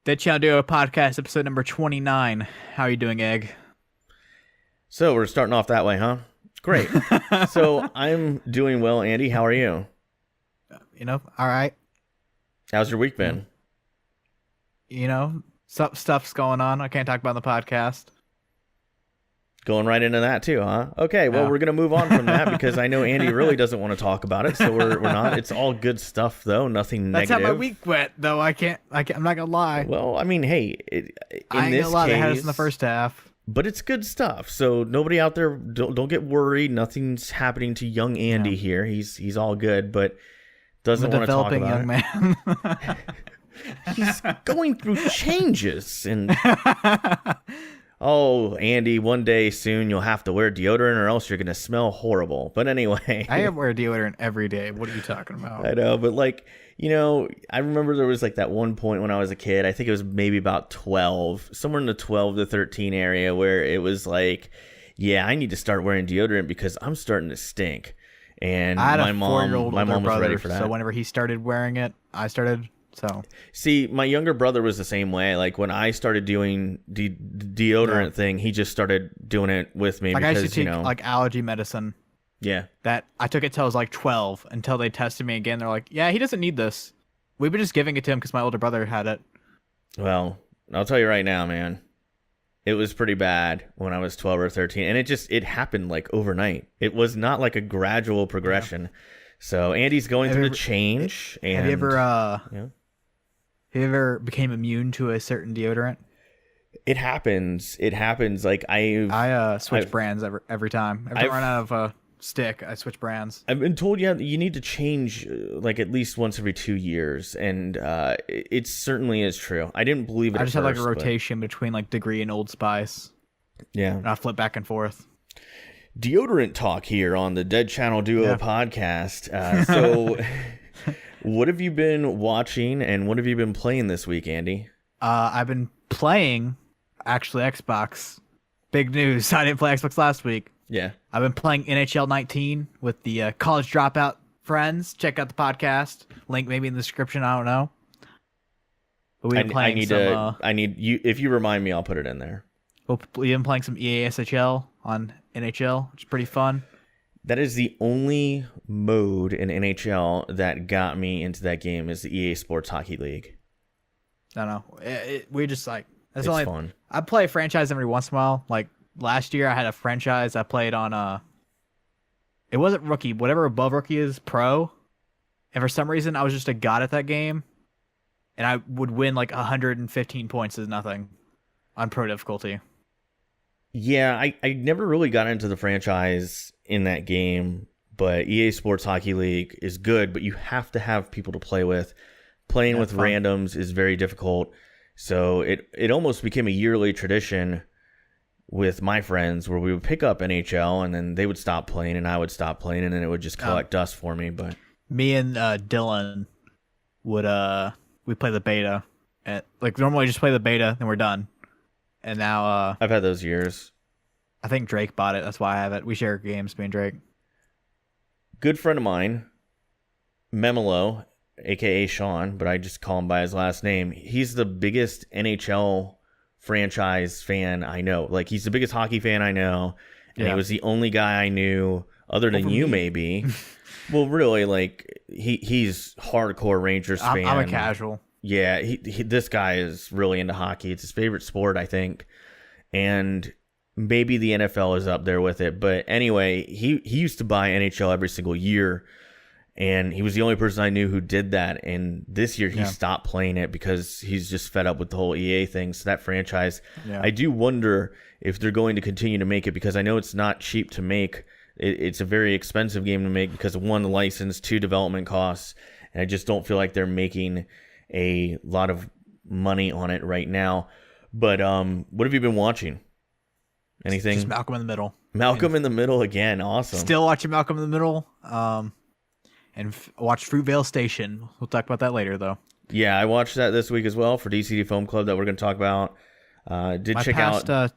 Dead Channel Duo Podcast, episode number 29. How are you doing, Egg? So we're starting off that way, huh? Great. So I'm doing well, Andy. How are you? All right. How's your week been? Stuff's going on. I can't talk about on the podcast. Going right into that too, huh? Okay, well, we're going to move on from that because I know Andy really doesn't want to talk about it, so we're not. It's all good stuff, though. Nothing That's negative. how my week went, though. I'm not going to lie. Well, I mean, hey, I ain't going to lie. They had us in the first half. But it's good stuff. So nobody out there, don't get worried. Nothing's happening to young Andy here. He's all good, but doesn't want to talk about young man. He's going through changes and... Oh, Andy, one day soon you'll have to wear deodorant or else you're going to smell horrible. But anyway. I wear deodorant every day. What are you talking about? I know, but I remember there was that one point when I was a kid, I think it was maybe about 12, somewhere in the 12 to 13 area where it was yeah, I need to start wearing deodorant because I'm starting to stink. And I had my a mom 4-year-old was brother, ready for that. so whenever he started wearing it, I started... So see, my younger brother was the same way. Like when I started doing the deodorant thing, he just started doing it with me because I used to take allergy medicine. Yeah, that I took it till I was 12 until they tested me again. They're like, yeah, he doesn't need this. We've been just giving it to him because my older brother had it. Well, I'll tell you right now, man, it was pretty bad when I was 12 or 13, and it happened overnight. It was not a gradual progression. Yeah. So Andy's going through the change. Have you ever became immune to a certain deodorant? It happens. I switch brands every time. Every time I run out of a stick, I switch brands. I've been told you need to change at least once every 2 years, and it certainly is true. I didn't believe it. I just had a rotation between Degree and Old Spice. Yeah, and I flip back and forth. Deodorant talk here on the Dead Channel Duo podcast. So. What have you been watching and what have you been playing this week, Andy? I've been playing, actually, Xbox. Big news. I didn't play Xbox last week. Yeah. I've been playing NHL 19 with the college dropout friends. Check out the podcast. Link maybe in the description. I don't know. But we've been playing I need you. If you remind me, I'll put it in there. We've been playing some EA SHL on NHL, which is pretty fun. That is the only mode in NHL that got me into that game is the EA Sports Hockey League. I don't know. We just that's it's only fun. I play a franchise every once in a while. Last year I had a franchise I played on it wasn't rookie, whatever above rookie is pro. And for some reason I was just a god at that game. And I would win 115 points is nothing on pro difficulty. Yeah, I never really got into the franchise in that game, but EA Sports Hockey League is good, but you have to have people to play with. Playing with randoms is very difficult. So it almost became a yearly tradition with my friends where we would pick up NHL and then they would stop playing and I would stop playing and then it would just collect dust for me. But me and Dylan would we play the beta. Normally just play the beta, then we're done. And now I've had those years. I think Drake bought it. That's why I have it. We share games, me and Drake. Good friend of mine, Memelo, a.k.a. Sean, but I just call him by his last name. He's the biggest NHL franchise fan I know. He's the biggest hockey fan I know. And he was the only guy I knew, other than you maybe. Well, really, he's hardcore Rangers fan. I'm a casual. Yeah, this guy is really into hockey. It's his favorite sport, I think. And maybe the NFL is up there with it. But anyway, he used to buy NHL every single year. And he was the only person I knew who did that. And this year he stopped playing it because he's just fed up with the whole EA thing. So that franchise, I do wonder if they're going to continue to make it because I know it's not cheap to make. It's a very expensive game to make because of 1, the license, 2, development costs. And I just don't feel like they're making a lot of money on it right now. But what have you been watching? Anything? Just Malcolm in the Middle. Malcolm in the Middle again. Awesome. Still watching Malcolm in the Middle. And watch Fruitvale Station. We'll talk about that later, though. Yeah, I watched that this week as well for DCD Film Club that we're going to talk about. Check out.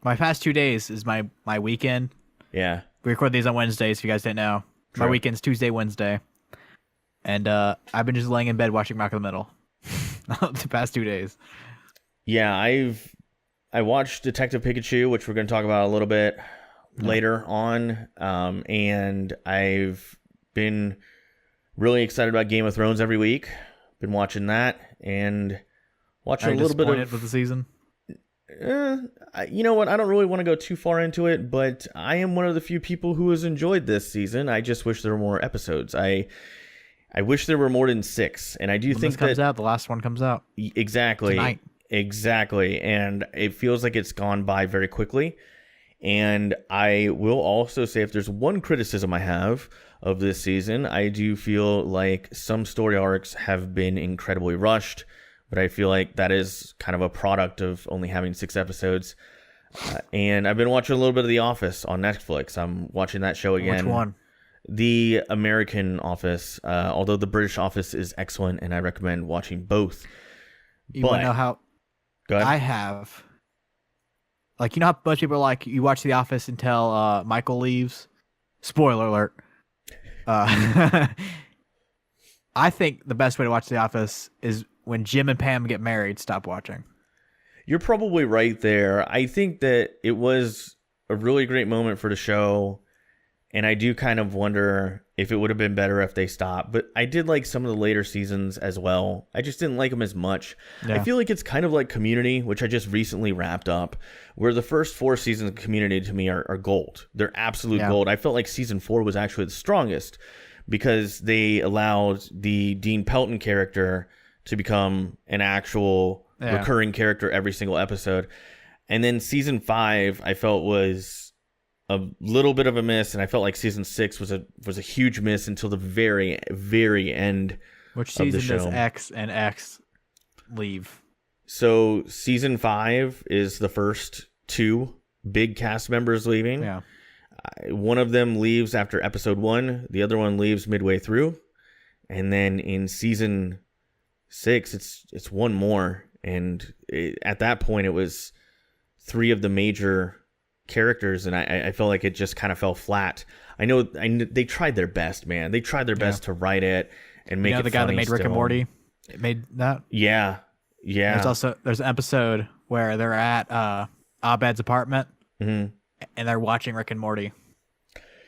My past 2 days is my weekend. Yeah. We record these on Wednesdays, if you guys didn't know. True. My weekend's Tuesday, Wednesday. And I've been just laying in bed watching Malcolm in the Middle. the past 2 days. Yeah, I watched Detective Pikachu, which we're going to talk about a little bit later on, and I've been really excited about Game of Thrones every week. Been watching that and watching a little bit of with the season. You know what? I don't really want to go too far into it, but I am one of the few people who has enjoyed this season. I just wish there were more episodes. I wish there were more than 6, and I do think this comes out, the last one comes out exactly tonight. Exactly, and it feels like it's gone by very quickly. And I will also say, if there's one criticism I have of this season, I do feel like some story arcs have been incredibly rushed, but I feel like that is kind of a product of only having 6 episodes. And I've been watching a little bit of The Office on Netflix. I'm watching that show again. Which one? The American Office, although the British Office is excellent, and I recommend watching both. You want to know how? Go ahead. I have. Like, you know how most people are like, you watch The Office until Michael leaves? Spoiler alert. I think the best way to watch The Office is when Jim and Pam get married, stop watching. You're probably right there. I think that it was a really great moment for the show, and I do kind of wonder if it would have been better if they stopped. But I did like some of the later seasons as well. I just didn't like them as much. Yeah. I feel like it's kind of like Community, which I just recently wrapped up, where the first 4 seasons of Community to me are gold. They're absolute gold. I felt like season 4 was actually the strongest because they allowed the Dean Pelton character to become an actual recurring character every single episode. And then season 5, I felt was a little bit of a miss, and I felt like season 6 was a huge miss until the very, very end. Which season does X and X leave? So season 5 is the first 2 big cast members leaving. Yeah. One of them leaves after episode 1. The other one leaves midway through. And then in season 6, it's one more. And at that point, it was 3 of the major characters, and I felt like it just kind of fell flat. I know they tried their best, man. They tried their best to write it and make it the guy that made Rick and Morty made that. Yeah. There's an episode where they're at Abed's apartment and they're watching Rick and Morty.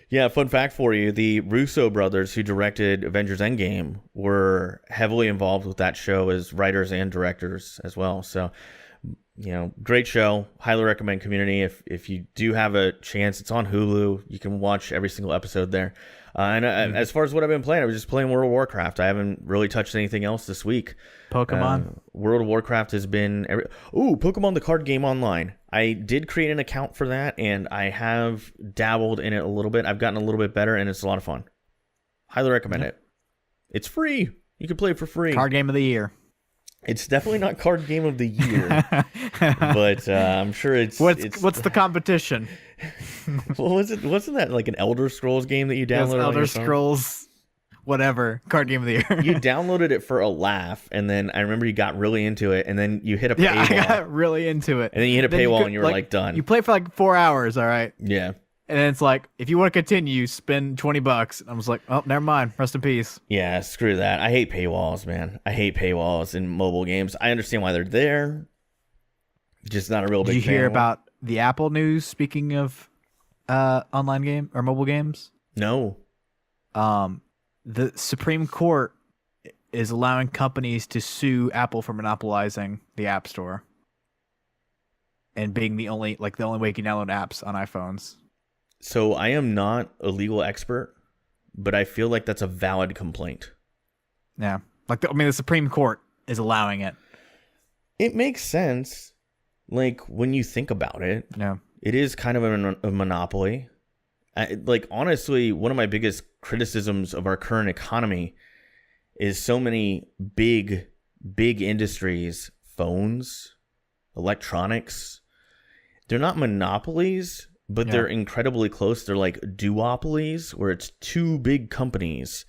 Yeah, fun fact for you: the Russo brothers, who directed Avengers Endgame, were heavily involved with that show as writers and directors as well. So, you know, great show. Highly recommend Community. If you do have a chance, it's on Hulu. You can watch every single episode there. As far as what I've been playing, I was just playing World of Warcraft. I haven't really touched anything else this week. Pokemon. World of Warcraft has been... Pokemon the card game online. I did create an account for that, and I have dabbled in it a little bit. I've gotten a little bit better, and it's a lot of fun. Highly recommend it. It's free. You can play it for free. Card game of the year. It's definitely not card game of the year, but I'm sure it's... What's the competition? What was it? Wasn't that like an Elder Scrolls game that you downloaded? Elder Scrolls, whatever, card game of the year. You downloaded it for a laugh, and then I remember you got really into it, and then you hit a paywall. Yeah, I got really into it. And then you hit a paywall, and you were like done. You play for like 4 hours, all right? Yeah. And then it's like, if you want to continue, spend $20. I was like, oh, never mind. Rest in peace. Yeah, screw that. I hate paywalls, man. I hate paywalls in mobile games. I understand why they're there. Just not a real big fan. Did you hear about the Apple news, speaking of online game or mobile games? No. The Supreme Court is allowing companies to sue Apple for monopolizing the App Store and being the only way you can download apps on iPhones. So I am not a legal expert, but I feel like that's a valid complaint. Yeah. The Supreme Court is allowing it. It makes sense. Like, when you think about it, yeah, it is kind of a monopoly. Honestly, one of my biggest criticisms of our current economy is so many big industries, phones, electronics. They're not monopolies, but they're incredibly close. They're like duopolies, where it's 2 big companies.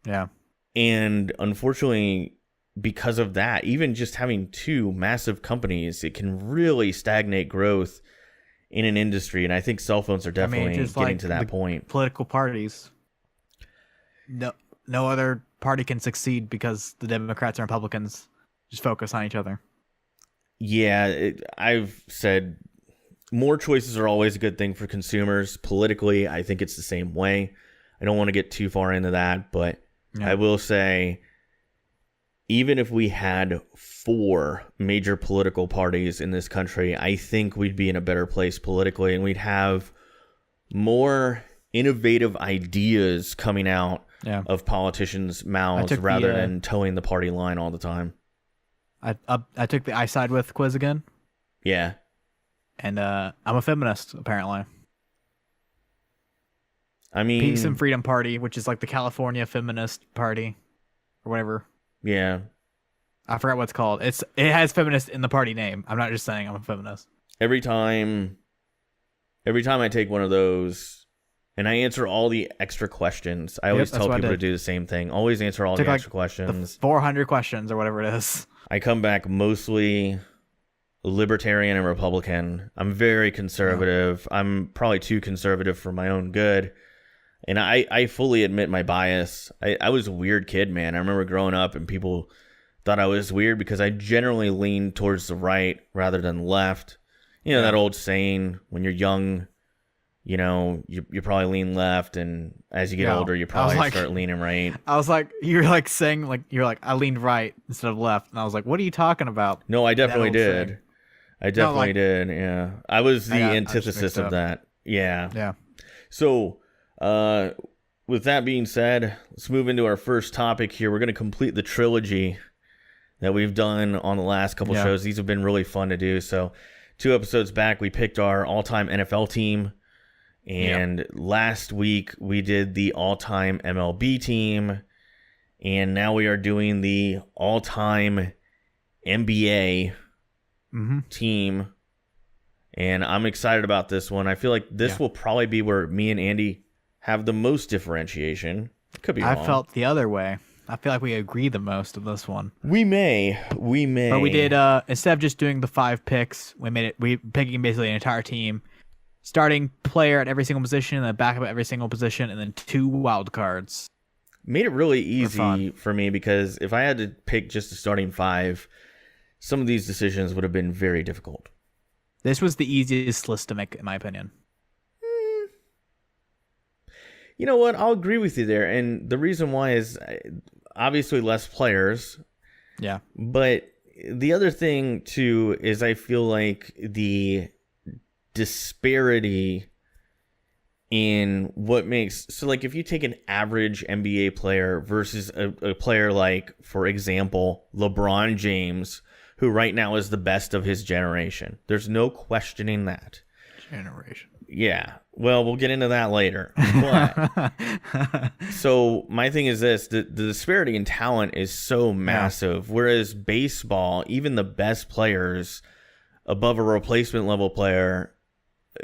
Yeah. And unfortunately, because of that, even just having 2 massive companies, it can really stagnate growth in an industry. And I think cell phones are definitely getting to that point. Political parties. No other party can succeed because the Democrats and Republicans just focus on each other. Yeah, I've said more choices are always a good thing for consumers. Politically, I think it's the same way. I don't want to get too far into that, but I will say, even if we had 4 major political parties in this country, I think we'd be in a better place politically, and we'd have more innovative ideas coming out of politicians' mouths rather than towing the party line all the time. I took the I Side With quiz again. Yeah. And I'm a feminist, apparently. I mean... Peace and Freedom Party, which is like the California Feminist Party. Or whatever. Yeah. I forgot what it's called. It has feminist in the party name. I'm not just saying I'm a feminist. Every time I take one of those and I answer all the extra questions, I always tell people to do the same thing. Always answer all the extra questions. The 400 questions or whatever it is. I come back mostly libertarian and Republican. I'm very conservative. I'm probably too conservative for my own good. And I fully admit my bias. I was a weird kid, man. I remember growing up and people thought I was weird because I generally leaned towards the right rather than left. You know, that old saying, when you're young, you know, you probably lean left, and as you get older, you probably start leaning right. I was like, you're like saying, like, you're like, I leaned right instead of left. And I was like, what are you talking about? No, I definitely did. I definitely did, yeah. I was the antithesis of that. Yeah. Yeah. So, with that being said, let's move into our first topic here. We're going to complete the trilogy that we've done on the last couple shows. These have been really fun to do. So, 2 episodes back, we picked our all-time NFL team. And last week, we did the all-time MLB team. And now we are doing the all-time NBA team. And I'm excited about this one. I feel like this will probably be where me and Andy have the most differentiation. Could be wrong. I felt the other way. I feel like we agree the most of this one. We may. But we did, instead of just doing the 5 picks, we picking basically an entire team, starting player at every single position, and then backup at every single position, and then 2 wild cards. Made it really easy for me, because if I had to pick just the starting 5, some of these decisions would have been very difficult. This was the easiest list to make, in my opinion. You know what? I'll agree with you there. And the reason why is obviously less players. Yeah. But the other thing, too, is I feel like the disparity in what makes... So, like, if you take an average NBA player versus a player like, for example, LeBron James, who right now is the best of his generation. There's no questioning that. Generation. Yeah. Well, we'll get into that later. But, so my thing is this. The disparity in talent is so massive. Whereas baseball, even the best players above a replacement level player,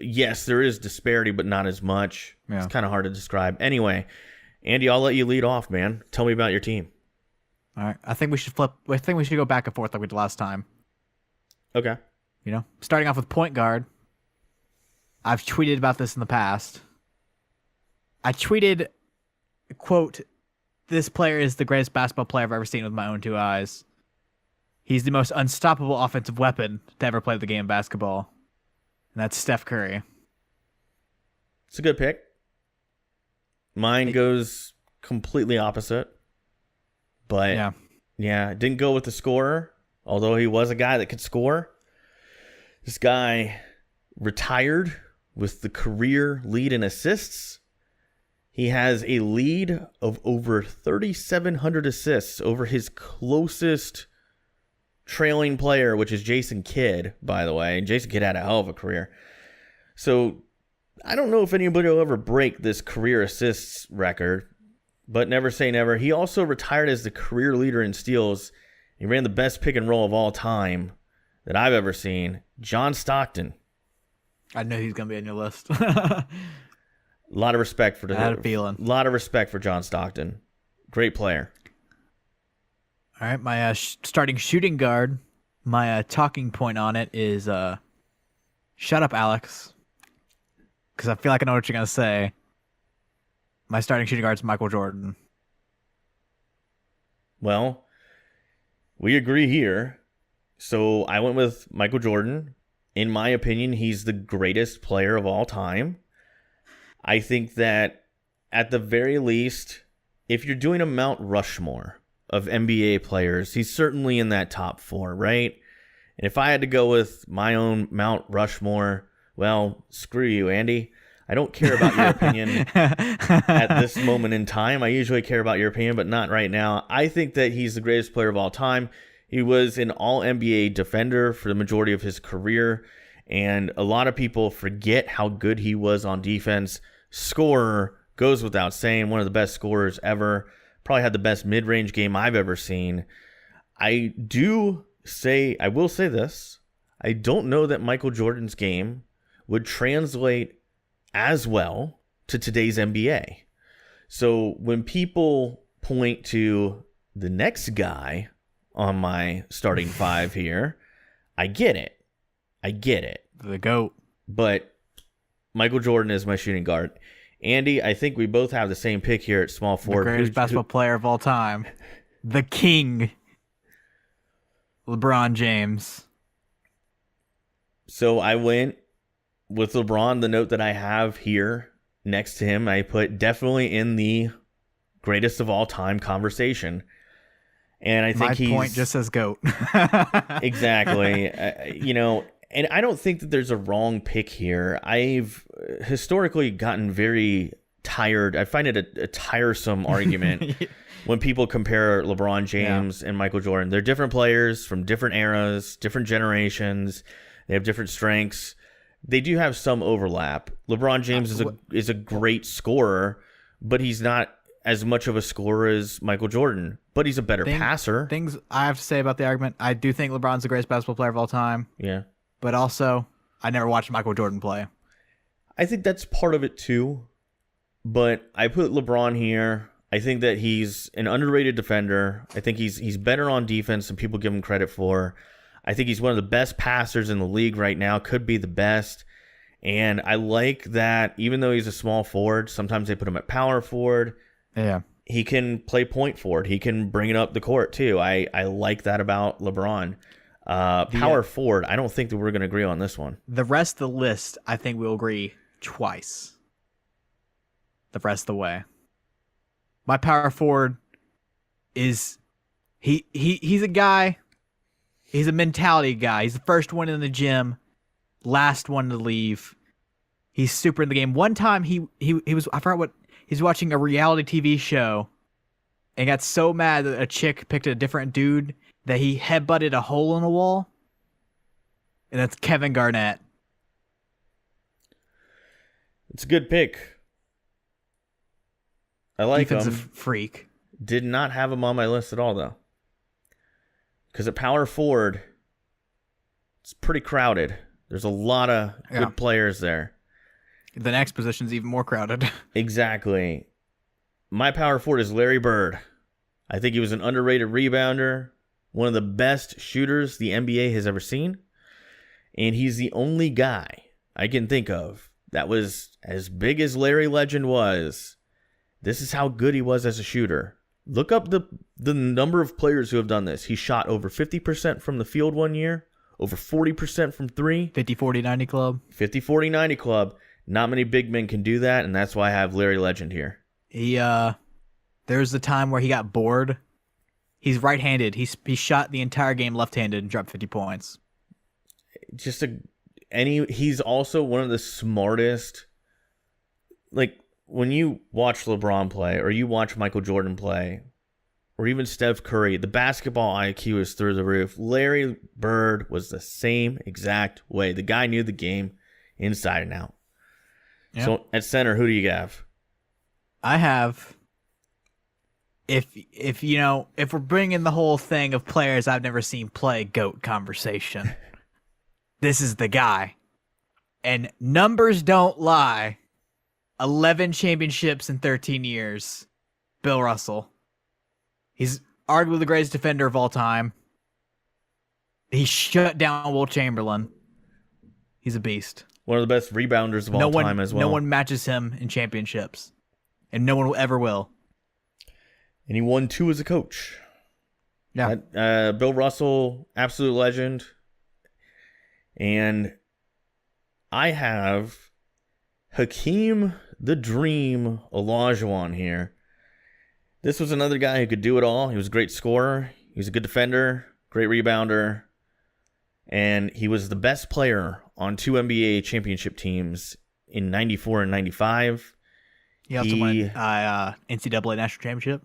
yes, there is disparity, but not as much. Yeah. It's kind of hard to describe. Anyway, Andy, I'll let you lead off, man. Tell me about your team. All right. I think we should flip. I think we should go back and forth like we did last time. Okay. You know, starting off with point guard. I've tweeted about this in the past. I tweeted, quote, "This player is the greatest basketball player I've ever seen with my own 2 eyes. He's the most unstoppable offensive weapon to ever play the game of basketball." And that's Steph Curry. It's a good pick. Mine goes completely opposite. But, yeah, didn't go with the scorer, although he was a guy that could score. This guy retired with the career lead in assists. He has a lead of over 3,700 assists over his closest trailing player, which is Jason Kidd, by the way. And Jason Kidd had a hell of a career. So I don't know if anybody will ever break this career assists record, but never say never. He also retired as the career leader in steals. He ran the best pick and roll of all time that I've ever seen. John Stockton. I knew he was going to be on your list. A lot of respect for I had a feeling. A lot of respect for John Stockton. Great player. All right, my starting shooting guard, my talking point on it is shut up, Alex. Because I feel like I know what you're going to say. My starting shooting guard is Michael Jordan. Well, we agree here. So I went with Michael Jordan. In my opinion, he's the greatest player of all time. I think that at the very least, if you're doing a Mount Rushmore of NBA players, he's certainly in that top 4, right? And if I had to go with my own Mount Rushmore, well, screw you, Andy. I don't care about your opinion at this moment in time. I usually care about your opinion, but not right now. I think that he's the greatest player of all time. He was an all-NBA defender for the majority of his career, and a lot of people forget how good he was on defense. Scorer, goes without saying, one of the best scorers ever. Probably had the best mid-range game I've ever seen. I will say this. I don't know that Michael Jordan's game would translate as well to today's NBA. So when people point to the next guy on my starting 5 here, I get it. The GOAT. But Michael Jordan is my shooting guard. Andy, I think we both have the same pick here at small forward. The greatest basketball player of all time. The king. LeBron James. So I went with LeBron. The note that I have here next to him, I put definitely in the greatest of all time conversation. And I think my point just says GOAT. Exactly. And I don't think that there's a wrong pick here. I've historically gotten very tired. I find it a tiresome argument when people compare LeBron James and Michael Jordan. They're different players from different eras, different generations. They have different strengths. They do have some overlap. LeBron James is a great scorer, but he's not as much of a scorer as Michael Jordan. But he's a better passer. Things I have to say about the argument: I do think LeBron's the greatest basketball player of all time. Yeah. But also, I never watched Michael Jordan play. I think that's part of it too. But I put LeBron here. I think that he's an underrated defender. I think he's better on defense than people give him credit for. I think he's one of the best passers in the league right now, could be the best. And I like that even though he's a small forward, sometimes they put him at power forward. Yeah. He can play point forward. He can bring it up the court too. I like that about LeBron. Power forward, I don't think that we're going to agree on this one. The rest of the list, I think we'll agree twice. The rest of the way. My power forward is he's a guy. He's a mentality guy. He's the first one in the gym, last one to leave. He's super in the game. One time he was, I forgot what, he's watching a reality TV show and got so mad that a chick picked a different dude that he headbutted a hole in the wall. And that's Kevin Garnett. It's a good pick. I like him. Defensive freak. Did not have him on my list at all, though. Because at power forward, it's pretty crowded. There's a lot of good players there. The next position's even more crowded. Exactly. My power forward is Larry Bird. I think he was an underrated rebounder, one of the best shooters the NBA has ever seen. And he's the only guy I can think of that was as big as Larry Legend was. This is how good he was as a shooter. Look up the number of players who have done this. He shot over 50% from the field one year, over 40% from three. 50-40-90 club. 50-40-90 club. Not many big men can do that, and that's why I have Larry Legend here. There's the time where he got bored. He's right-handed. He shot the entire game left-handed and dropped 50 points. He's also one of the smartest. Like when you watch LeBron play, or you watch Michael Jordan play, or even Steph Curry, the basketball IQ is through the roof. Larry Bird was the same exact way. The guy knew the game inside and out. Yep. So at center, who do you have? I have. If we're bringing the whole thing of players I've never seen play GOAT conversation, this is the guy. And numbers don't lie. 11 championships in 13 years. Bill Russell. He's arguably the greatest defender of all time. He shut down Will Chamberlain. He's a beast. One of the best rebounders of all time as well. No one matches him in championships. And no one ever will. And he won 2 as a coach. Yeah. Bill Russell, absolute legend. And I have Hakeem the Dream Olajuwon here. This was another guy who could do it all. He was a great scorer. He was a good defender, great rebounder. And he was the best player on 2 NBA championship teams in 94 and 95. He also won NCAA National Championship.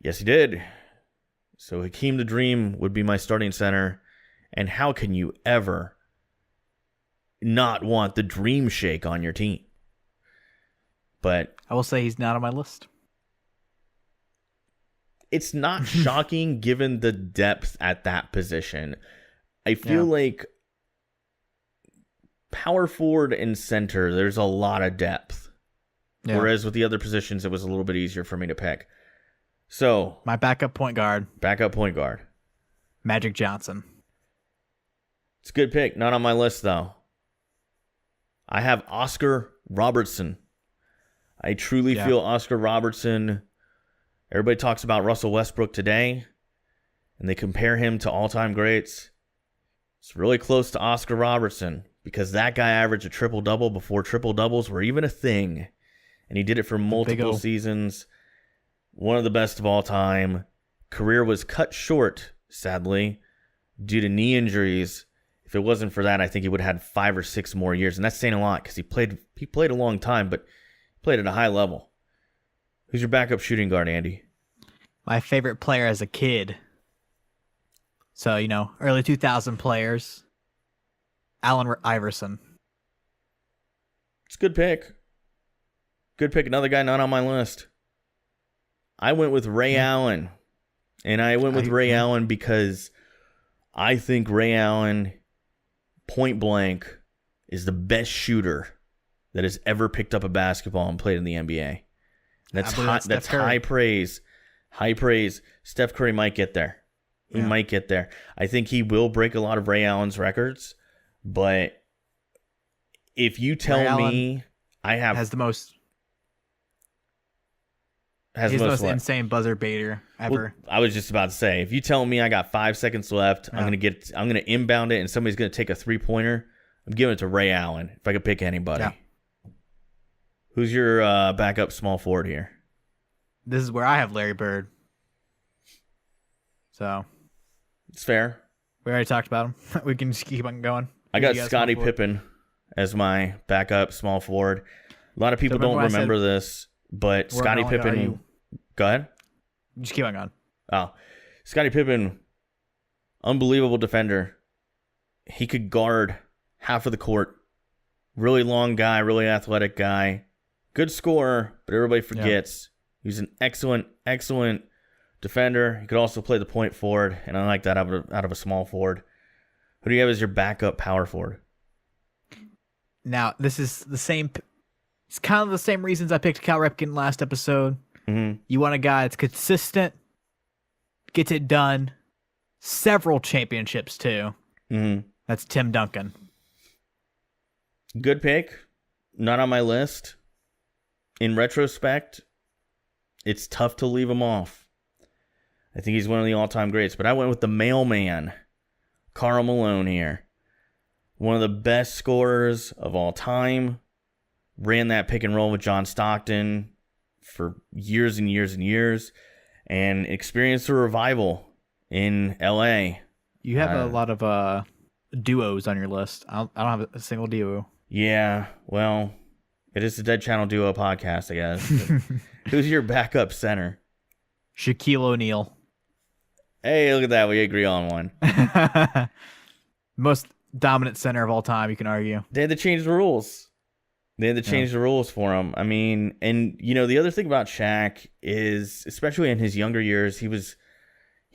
Yes, he did. So Hakeem the Dream would be my starting center. And how can you ever not want the Dream Shake on your team? But I will say he's not on my list. it's not shocking given the depth at that position. I feel like power forward and center, there's a lot of depth. Yeah. Whereas with the other positions, it was a little bit easier for me to pick. So my backup point guard. Magic Johnson. It's a good pick. Not on my list, though. I have Oscar Robertson. I truly feel Oscar Robertson. Everybody talks about Russell Westbrook today, and they compare him to all-time greats. It's really close to Oscar Robertson because that guy averaged a triple-double before triple-doubles were even a thing, and he did it for multiple seasons. One of the best of all time. Career was cut short, sadly, due to knee injuries. If it wasn't for that, I think he would have had 5 or 6 more years, and that's saying a lot because he played a long time, but played at a high level. Who's your backup shooting guard, Andy? My favorite player as a kid. So, early 2000 players. Allen Iverson. It's a good pick. Good pick. Another guy not on my list. I went with Ray Allen. And I went with Ray Allen because I think Ray Allen, point blank, is the best shooter that has ever picked up a basketball and played in the NBA. That's high praise. High praise. Steph Curry might get there. He might get there. I think he will break a lot of Ray Allen's records. But if you tell me I have... Has the most insane buzzer beater ever. Well, I was just about to say, if you tell me I got 5 seconds left, I'm gonna inbound it, and somebody's gonna take a 3-pointer. I'm giving it to Ray Allen if I could pick anybody. Yeah. Who's your backup small forward here? This is where I have Larry Bird. So it's fair. We already talked about him. We can just keep on going. I got Scottie Pippen as my backup small forward. A lot of people don't remember this, but Scottie Pippen. Go ahead. Just keep on going. Oh, Scottie Pippen, unbelievable defender. He could guard half of the court. Really long guy, really athletic guy. Good scorer, but everybody forgets. He's an excellent defender. He could also play the point forward, and I like that out of a small forward. Who do you have as your backup power forward? Now, this is the same. It's kind of the same reasons I picked Cal Ripken last episode. Mm-hmm. You want a guy that's consistent, gets it done, several championships too. Mm-hmm. That's Tim Duncan. Good pick. Not on my list. In retrospect, it's tough to leave him off. I think he's one of the all-time greats, but I went with the mailman, Karl Malone here. One of the best scorers of all time. Ran that pick and roll with John Stockton for years and years and years, and experienced a revival in LA. You have a lot of duos on your list. I don't have a single duo. Yeah, well, it is the Dead Channel Duo podcast, I guess. Who's your backup center? Shaquille O'Neal. Hey, look at that. We agree on one. Most dominant center of all time, you can argue. They had to change the rules. The rules for him. I mean, and the other thing about Shaq is, especially in his younger years, he was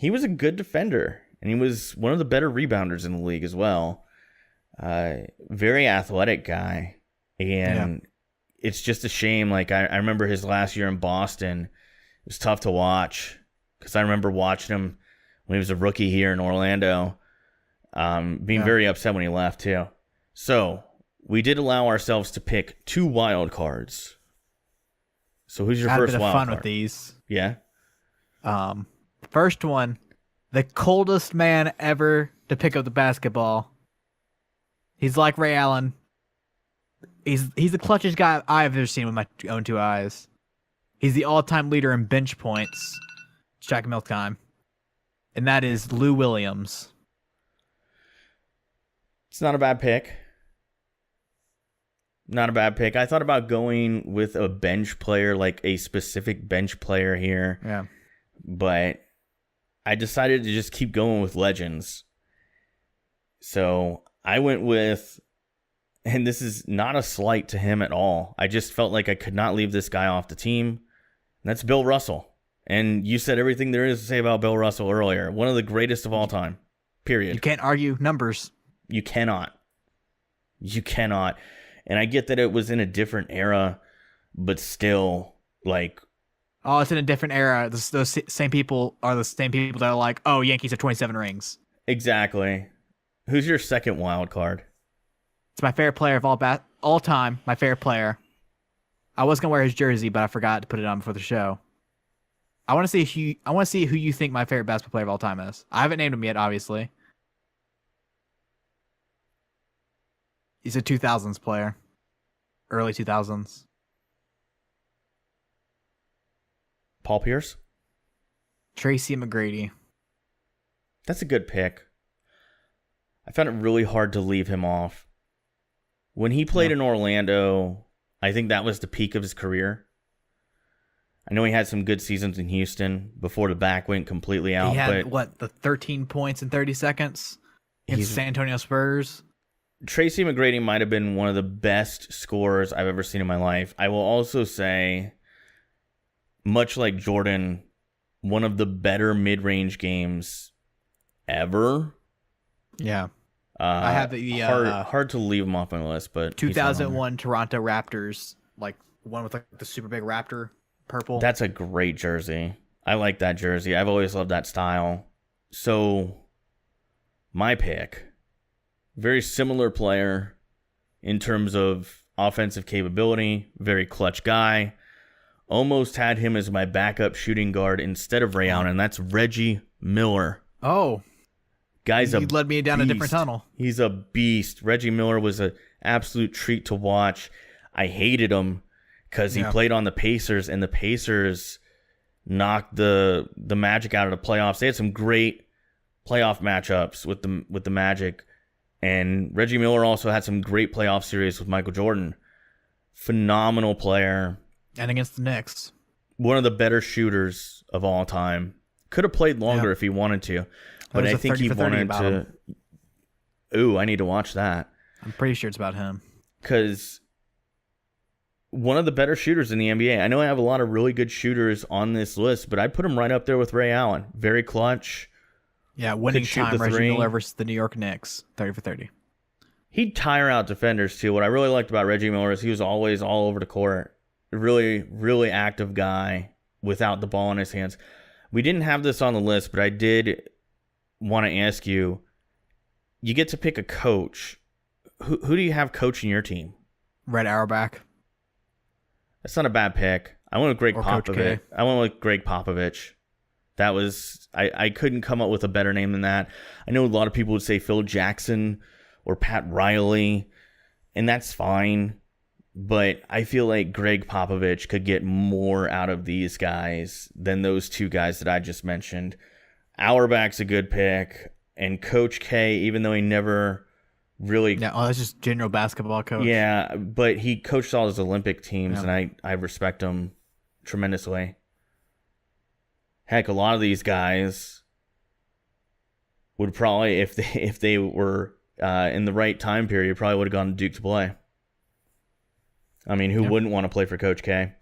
a good defender, and he was one of the better rebounders in the league as well. Very athletic guy, and it's just a shame. Like I remember his last year in Boston, it was tough to watch because I remember watching him when he was a rookie here in Orlando, being very upset when he left too. So we did allow ourselves to pick 2 wild cards. So who's your first wild card? Fun with these. Yeah. First one, The coldest man ever to pick up the basketball. He's like Ray Allen. He's the clutchest guy I've ever seen with my own two eyes. He's the all-time leader in bench points. It's Jack Milk time. And that is Lou Williams. It's not a bad pick. Not a bad pick. I thought about going with a bench player, like a specific bench player here. Yeah. But I decided to just keep going with legends. So I went with, and this is not a slight to him at all, I just felt like I could not leave this guy off the team. And that's Bill Russell. And you said everything there is to say about Bill Russell earlier. One of the greatest of all time. Period. You can't argue numbers. You cannot. You cannot. And I get that it was in a different era, but still, like... Oh, it's in a different era. Those same people are the same people that are like, oh, Yankees have 27 rings. Exactly. Who's your second wild card? It's my favorite player of all time. My favorite player. I was gonna wear his jersey, but I forgot to put it on before the show. I want to see who you think my favorite basketball player of all time is. I haven't named him yet, obviously. He's a 2000s player. Early 2000s. Paul Pierce? Tracy McGrady. That's a good pick. I found it really hard to leave him off. When he played in Orlando, I think that was the peak of his career. I know he had some good seasons in Houston before the back went completely out. He had, but the 13 points in 30 seconds against San Antonio Spurs? Tracy McGrady might have been one of the best scorers I've ever seen in my life. I will also say, much like Jordan, one of the better mid-range games ever. Yeah. I have the hard to leave him off my list, but 2001 Toronto Raptors, like one with like the super big Raptor purple. That's a great jersey. I like that jersey. I've always loved that style. So, my pick, very similar player in terms of offensive capability, very clutch guy. Almost had him as my backup shooting guard instead of Ray Allen, and that's Reggie Miller. Oh. Guy's you led me down a different tunnel. He's a beast. Reggie Miller was an absolute treat to watch. I hated him because he played on the Pacers, and the Pacers knocked the Magic out of the playoffs. They had some great playoff matchups with the Magic, and Reggie Miller also had some great playoff series with Michael Jordan. Phenomenal player. And against the Knicks. One of the better shooters of all time. Could have played longer if he wanted to. But I think he wanted to... Ooh, I need to watch that. I'm pretty sure it's about him. Because one of the better shooters in the NBA. I know I have a lot of really good shooters on this list, but I put him right up there with Ray Allen. Very clutch. Yeah, winning time, Reggie Miller versus the New York Knicks. 30 for 30. He'd tire out defenders, too. What I really liked about Reggie Miller is he was always all over the court. Really, really active guy without the ball in his hands. We didn't have this on the list, but I did want to ask you, you get to pick a coach. Who do you have coaching your team? Red Auerbach. That's not a bad pick. I went with Greg Popovich. I went with Greg Popovich. That was, I couldn't come up with a better name than that. I know a lot of people would say Phil Jackson or Pat Riley, and that's fine. But I feel like Greg Popovich could get more out of these guys than those two guys that I just mentioned. Auerbach's a good pick, and Coach K, even though he never really... Yeah, that's just general basketball coach. Yeah, but he coached all his Olympic teams, and I respect him tremendously. Heck, a lot of these guys would probably, if they were in the right time period, probably would have gone to Duke to play. I mean, who wouldn't want to play for Coach K?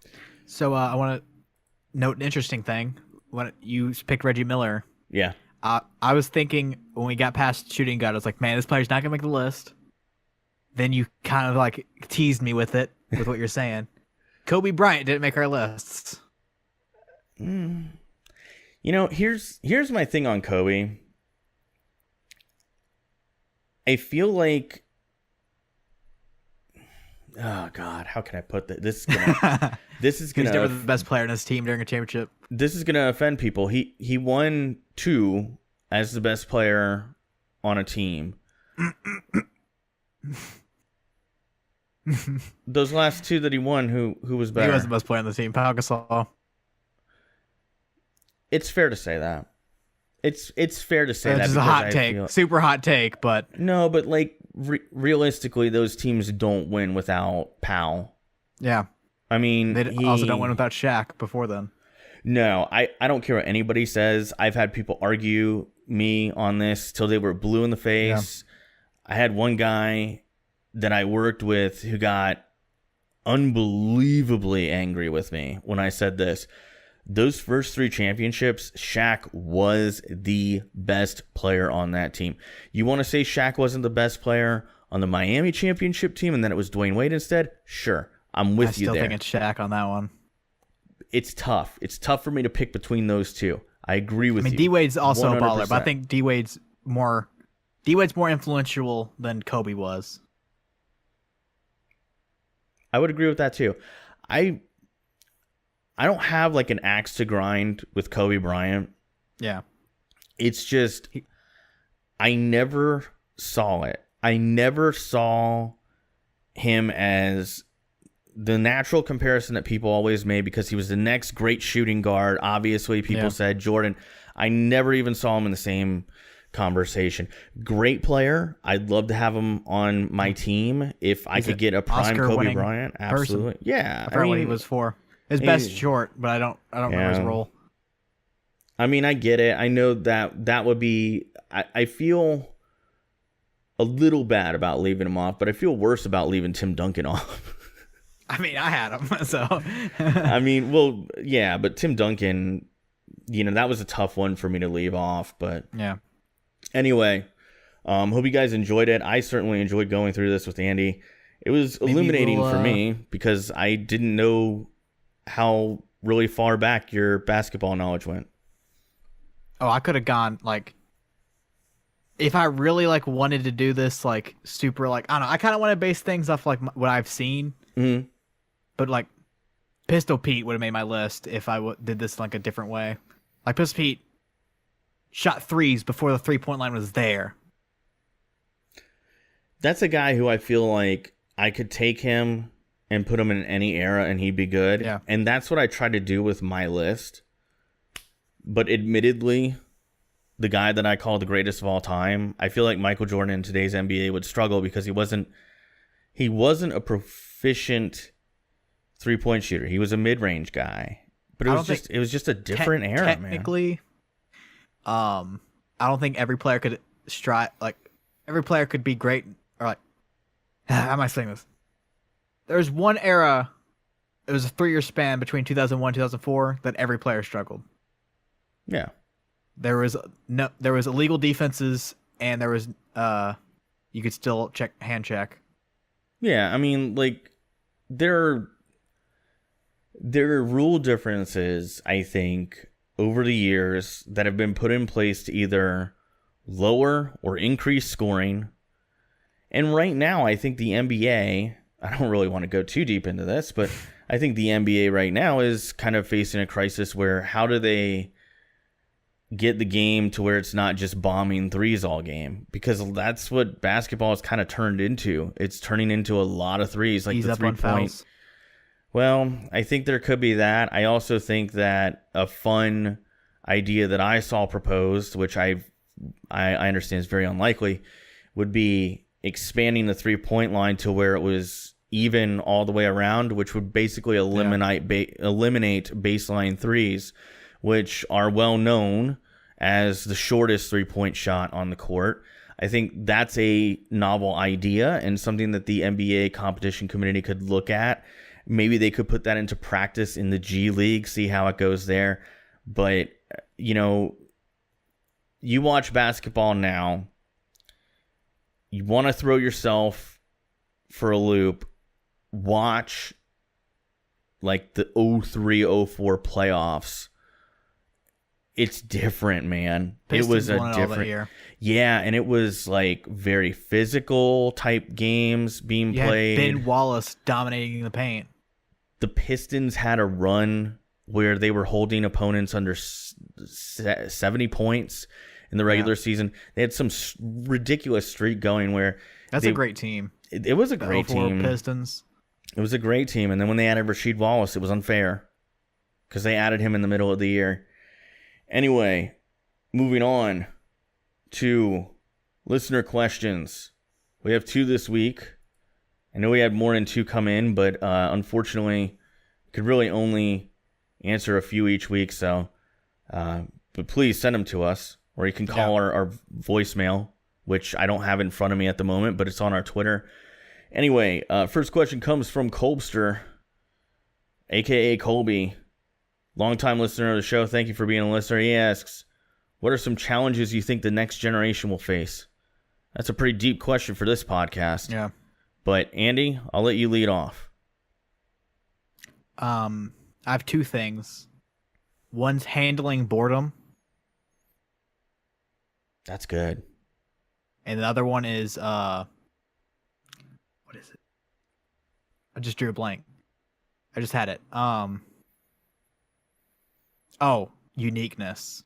So I want to note an interesting thing. When you picked Reggie Miller, yeah, I was thinking when we got past shooting guard, I was like, man, this player's not gonna make the list. Then you kind of like teased me with what you're saying. Kobe Bryant didn't make our lists. You know, here's my thing on Kobe. I feel like, oh God, how can I put that? This is gonna. He's never the best player in his team during a championship. This is gonna offend people. He won 2 as the best player on a team. Those last two that he won, who was better? He was the best player on the team. Pau Gasol. It's fair to say that. It's fair to say that. It's a hot take, super hot take, but no, but like realistically, those teams don't win without Pau. Yeah, I mean, they also don't win without Shaq before then. No, I don't care what anybody says. I've had people argue me on this till they were blue in the face. Yeah. I had one guy that I worked with who got unbelievably angry with me when I said this. Those first 3 championships, Shaq was the best player on that team. You want to say Shaq wasn't the best player on the Miami championship team and then it was Dwayne Wade instead? Sure, I'm with you there. I still think it's Shaq on that one. It's tough. It's tough for me to pick between those two. I agree with you. D-Wade's also 100%. A baller, but I think D-Wade's more influential than Kobe was. I would agree with that too. I don't have like an axe to grind with Kobe Bryant. Yeah. It's just I never saw it. I never saw him as the natural comparison that people always made because he was the next great shooting guard. Obviously, people said Jordan. I never even saw him in the same conversation. Great player. I'd love to have him on my team if I could get a prime Kobe Bryant. Absolutely. Person. Yeah. I forgot what he was for. His best short, but I don't remember his role. I mean, I get it. I know that would be. I feel a little bad about leaving him off, but I feel worse about leaving Tim Duncan off. I mean, I had him, so. I mean, well, yeah, but Tim Duncan, that was a tough one for me to leave off. But yeah. Anyway, hope you guys enjoyed it. I certainly enjoyed going through this with Andy. It was illuminating for me because I didn't know how really far back your basketball knowledge went. Oh, I could have gone if I really wanted to do this super I don't know. I kind of want to base things off what I've seen. Mm-hmm. But Pistol Pete would have made my list if I did this a different way. Pistol Pete shot threes before the 3-point line was there. That's a guy who I feel like I could take him and put him in any era and he'd be good. Yeah. And that's what I tried to do with my list. But admittedly, the guy that I call the greatest of all time, I feel like Michael Jordan in today's NBA would struggle because he wasn't a proficient 3-point shooter. He was a mid-range guy. But it was just a different era, technically, man. I don't think every player could every player could be great or how am I saying this? There's one era, it was a 3-year span between 2001 and 2004 that every player struggled. Yeah. There was illegal defenses and there was you could still hand check. Yeah, I mean there are rule differences, I think, over the years that have been put in place to either lower or increase scoring. And right now, I think the NBA, I don't really want to go too deep into this, but I think the NBA right now is kind of facing a crisis where how do they get the game to where it's not just bombing threes all game? Because that's what basketball has kind of turned into. It's turning into a lot of threes, like He's the 3-point. Well, I think there could be that. I also think that a fun idea that I saw proposed, which I understand is very unlikely, would be expanding the 3-point line to where it was even all the way around, which would basically eliminate baseline threes, which are well known as the shortest 3-point shot on the court. I think that's a novel idea and something that the NBA competition committee could look at. Maybe they could put that into practice in the G League, see how it goes there. But, you watch basketball now, you want to throw yourself for a loop, watch the 03-04 playoffs. It's different, man. Pistons it was a won it all that year. Yeah, and it was very physical type games being played. Ben Wallace dominating the paint. The Pistons had a run where they were holding opponents under 70 points, in the regular season. They had some ridiculous streak going where that's a great team. It was a great team. Pistons. It was a great team, and then when they added Rasheed Wallace, it was unfair because they added him in the middle of the year. Anyway, moving on to listener questions. We have 2 this week. I know we had more than 2 come in, but unfortunately, could really only answer a few each week. So, but please send them to us, or you can call our voicemail, which I don't have in front of me at the moment, but it's on our Twitter. Anyway, first question comes from Colbster, a.k.a. Colby. Longtime listener of the show. Thank you for being a listener. He asks, what are some challenges you think the next generation will face? That's a pretty deep question for this podcast. Yeah. But, Andy, I'll let you lead off. I have 2 things. One's handling boredom. That's good. And the other one is, what is it? I just drew a blank. I just had it. Uniqueness.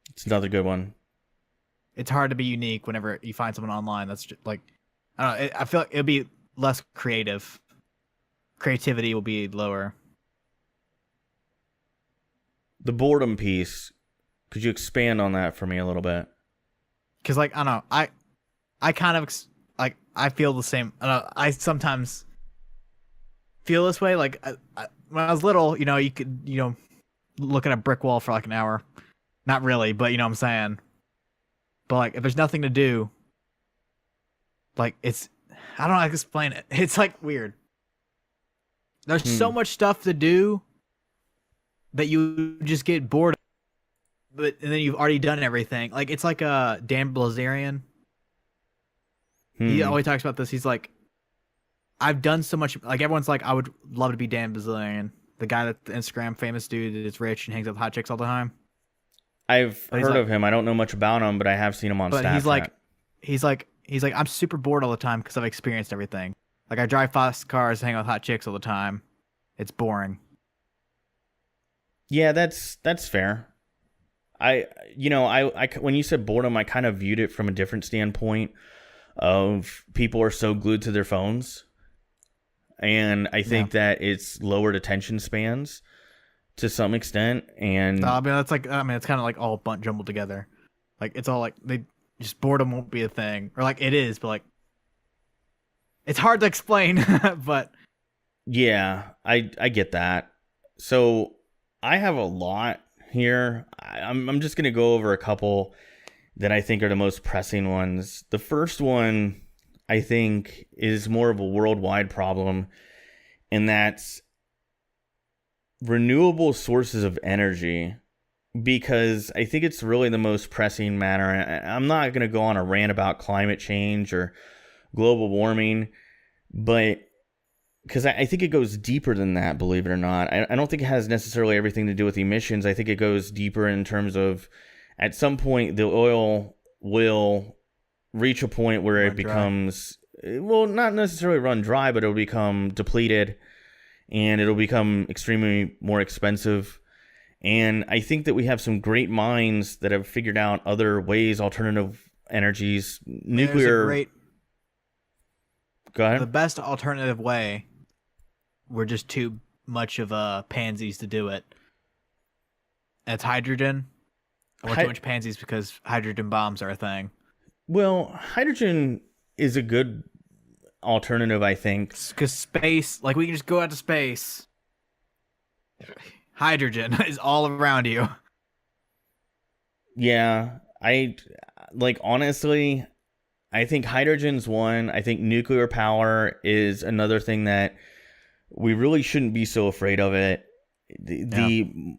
It's another good one. It's hard to be unique whenever you find someone online that's just like, I don't know. I feel like it'll be less creative. Creativity will be lower. The boredom piece, could you expand on that for me a little bit? Because, like, I don't know. I kind of, like, I feel the same. I don't know, I sometimes feel this way. Like, when I was little, you could, look at a brick wall for, like, an hour. Not really, but you know what I'm saying? But, like, if there's nothing to do, like, it's, I don't know how to explain it. It's, like, weird. There's so much stuff to do that you just get bored of, and then you've already done everything. Like, it's like Dan Blazarian. He always talks about this. He's like, I've done so much. Like, everyone's like, I would love to be Dan Blazarian, the guy that the Instagram famous dude that is rich and hangs out with hot chicks all the time. I've heard of him. I don't know much about him, but I have seen him on Snapchat. But he's like, I'm super bored all the time because I've experienced everything. Like, I drive fast cars, hang out with hot chicks all the time. It's boring. Yeah, that's fair. I when you said boredom, I kind of viewed it from a different standpoint of people are so glued to their phones. And I think that it's lowered attention spans to some extent. And it's kind of like all jumbled together. Like, it's all like, boredom won't be a thing. Or, like, it is, but, like, it's hard to explain, but yeah, I get that. So I have a lot here. I'm just going to go over a couple that I think are the most pressing ones. The first one, I think, is more of a worldwide problem, and that's renewable sources of energy, because I think it's really the most pressing matter. I'm not going to go on a rant about climate change or global warming, but because I think it goes deeper than that, believe it or not. I don't think it has necessarily everything to do with emissions. I think it goes deeper in terms of, at some point, the oil will reach a point where it becomes, well, not necessarily run dry, but it'll become depleted, and it'll become extremely more expensive. And I think that we have some great minds that have figured out other ways, alternative energies, nuclear. Go ahead. The best alternative way, we're just too much of pansies to do it. And it's hydrogen. And we're too much pansies because hydrogen bombs are a thing. Well, hydrogen is a good alternative, I think. Because space, like, we can just go out to space. Hydrogen is all around you. Yeah, honestly, I think hydrogen's one. I think nuclear power is another thing that we really shouldn't be so afraid of it. The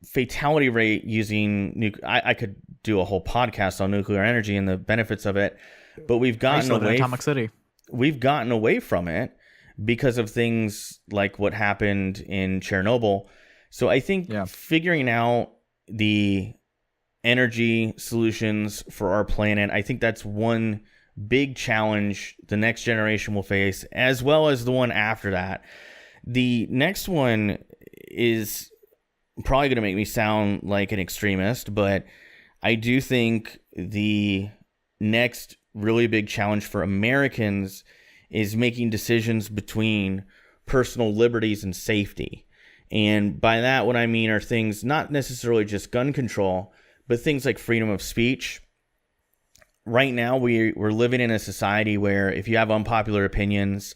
fatality rate using I could do a whole podcast on nuclear energy and the benefits of it, but we've gotten away. Atomic City. We've gotten away from it because of things like what happened in Chernobyl. So I think figuring out the energy solutions for our planet, I think that's one big challenge the next generation will face, as well as the one after that. The next one is probably going to make me sound like an extremist, but I do think the next really big challenge for Americans is making decisions between personal liberties and safety. And by that, what I mean are things not necessarily just gun control, but things like freedom of speech. Right now, we're living in a society where if you have unpopular opinions,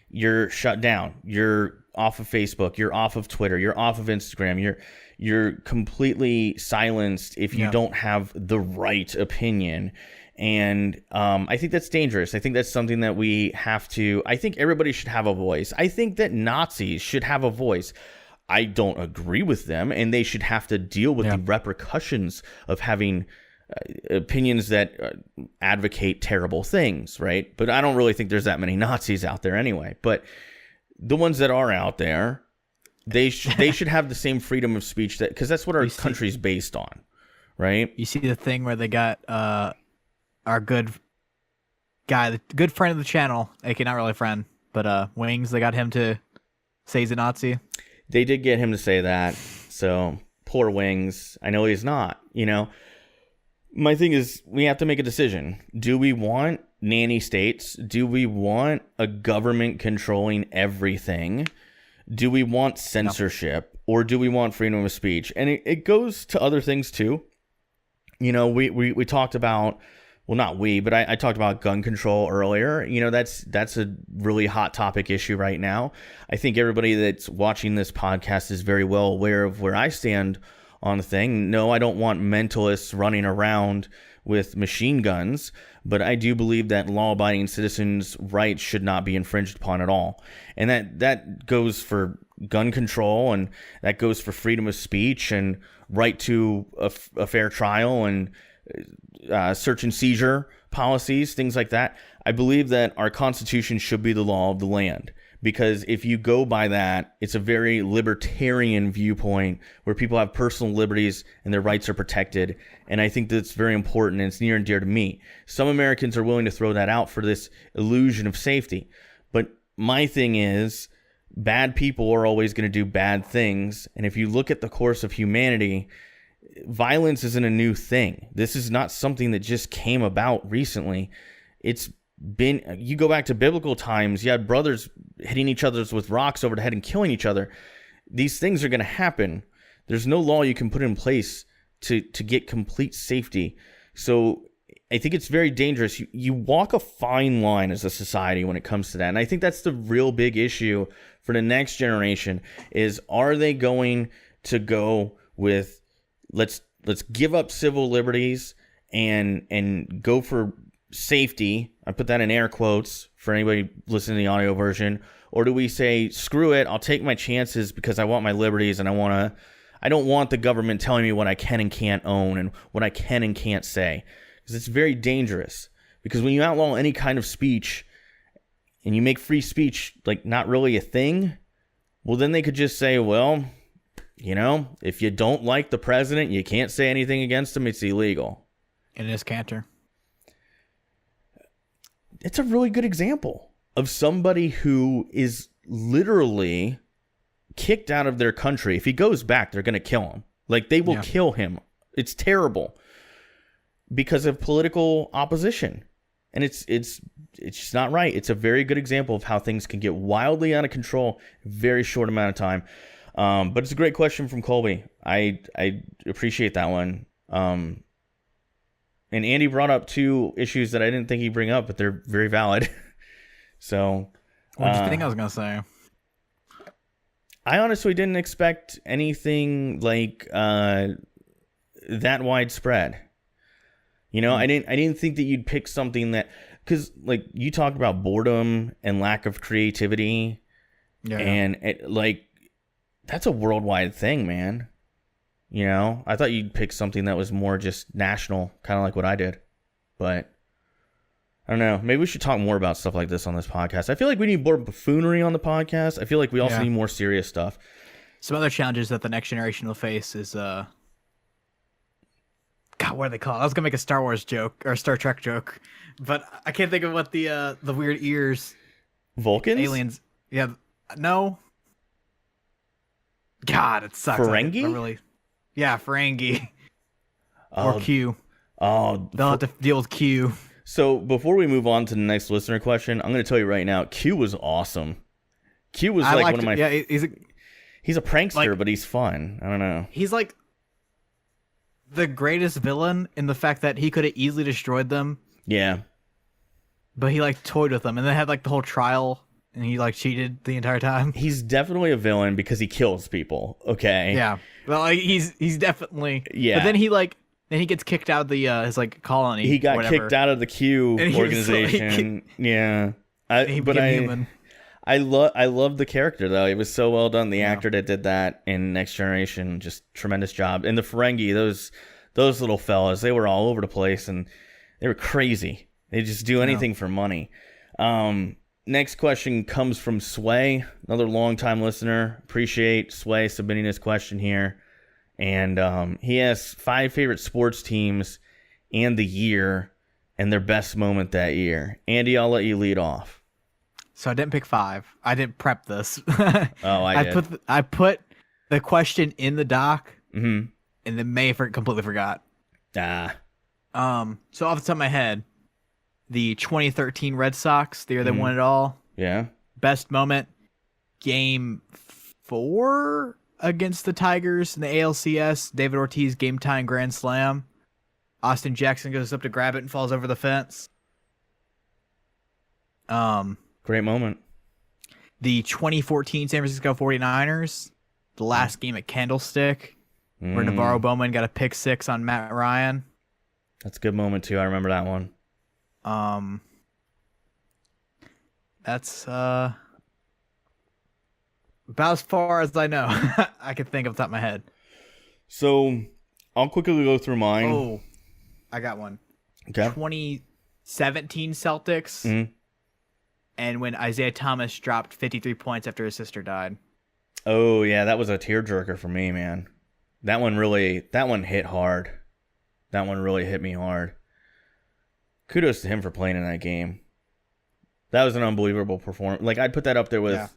you're shut down. You're off of Facebook. You're off of Twitter. You're off of Instagram. You're completely silenced if you don't have the right opinion. And I think that's dangerous. I think that's something that we have to. I think everybody should have a voice. I think that Nazis should have a voice. I don't agree with them, and they should have to deal with the repercussions of having opinions that advocate terrible things, right? But I don't really think there's that many Nazis out there anyway. But the ones that are out there, they should have the same freedom of speech, that because that's what our country's based on, right? You see the thing where they got our good guy, the good friend of the channel, aka not really a friend, but Wings. They got him to say he's a Nazi. They did get him to say that. So poor Wings. I know he's not. My thing is, we have to make a decision. Do we want nanny states? Do we want a government controlling everything? Do we want censorship? Or do we want freedom of speech? And it goes to other things too. We talked about, well, not we, but I talked about gun control earlier. That's a really hot topic issue right now. I think everybody that's watching this podcast is very well aware of where I stand on the thing. No, I don't want mentalists running around with machine guns, but I do believe that law-abiding citizens' rights should not be infringed upon at all. And that goes for gun control, and that goes for freedom of speech and right to a fair trial, and search and seizure policies, things like that. I believe that our Constitution should be the law of the land. Because if you go by that, it's a very libertarian viewpoint where people have personal liberties and their rights are protected. And I think that's very important, and it's near and dear to me. Some Americans are willing to throw that out for this illusion of safety. But my thing is, bad people are always going to do bad things. And if you look at the course of humanity, violence isn't a new thing. This is not something that just came about recently. You go back to biblical times, you had brothers hitting each other with rocks over the head and killing each other. These things are going to happen. There's no law you can put in place to get complete safety. So I think it's very dangerous. You walk a fine line as a society when it comes to that. And I think that's the real big issue for the next generation is, are they going to go with let's give up civil liberties and go for safety? I put that in air quotes for anybody listening to the audio version. Or do we say, screw it, I'll take my chances because I want my liberties, and I don't want the government telling me what I can and can't own and what I can and can't say. Because it's very dangerous. Because when you outlaw any kind of speech and you make free speech like not really a thing, well, then they could just say, well, if you don't like the president, you can't say anything against him, it's illegal. And it is Cantor. It's a really good example of somebody who is literally kicked out of their country. If he goes back, they're going to kill him. Like, they will kill him. It's terrible because of political opposition. And it's just not right. It's a very good example of how things can get wildly out of control in a very short amount of time. But it's a great question from Colby. I appreciate that one. And Andy brought up two issues that I didn't think he'd bring up, but they're very valid. So, what did you think I was going to say? I honestly didn't expect anything like that widespread. I didn't think that you'd pick something that, because like you talked about boredom and lack of creativity, and that's a worldwide thing, man. I thought you'd pick something that was more just national, kind of like what I did. But I don't know. Maybe we should talk more about stuff like this on this podcast. I feel like we need more buffoonery on the podcast. I feel like we also need more serious stuff. Some other challenges that the next generation will face is, God, what are they called? I was going to make a Star Wars joke, or a Star Trek joke, but I can't think of what the weird ears. Vulcans? Aliens. Yeah. No. God, it sucks. Ferengi? Yeah, Ferengi. or Q. Oh, They'll have to deal with Q. so before we move on to the next listener question, I'm going to tell you right now, Q was awesome. Q was like one of my. Yeah, he's a prankster, like, but he's fun. I don't know. he's like the greatest villain in the fact that he could have easily destroyed them. Yeah. But he like toyed with them, and they had like the whole trial, and he like cheated the entire time. He's definitely a villain because he kills people. Okay. Yeah, well, like, he's definitely. Yeah. But then he gets kicked out of the his like colony. He got kicked out of the Q organization. Yeah. He became human. I love the character though. It was so well done. The actor that did that in Next Generation, just tremendous job. And the Ferengi, those little fellas, they were all over the place and they were crazy. They just do anything for money. Next question comes from Sway, another longtime listener. Appreciate Sway submitting his question here. And he asks 5 favorite sports teams and the year and their best moment that year. Andy, I'll let you lead off. So I didn't pick 5. I didn't prep this. I put the question in the doc, and then completely forgot. So off the top of my head, the 2013 Red Sox, the year they won it all. Yeah. Best moment, Game 4 against the Tigers in the ALCS. David Ortiz game-tying grand slam. Austin Jackson goes up to grab it and falls over the fence. Great moment. The 2014 San Francisco 49ers, the last game at Candlestick, where Navarro Bowman got a pick 6 on Matt Ryan. That's a good moment too. I remember that one. That's about as far as I know. I can think off the top of my head. So I'll quickly go through mine. Oh, I got one. Okay. 2017 Celtics. And when Isaiah Thomas dropped 53 points after his sister died. Oh yeah, that was a tearjerker for me, man. That one hit hard. That one really hit me hard. Kudos to him for playing in that game. That was an unbelievable performance. Like, I'd put that up there with,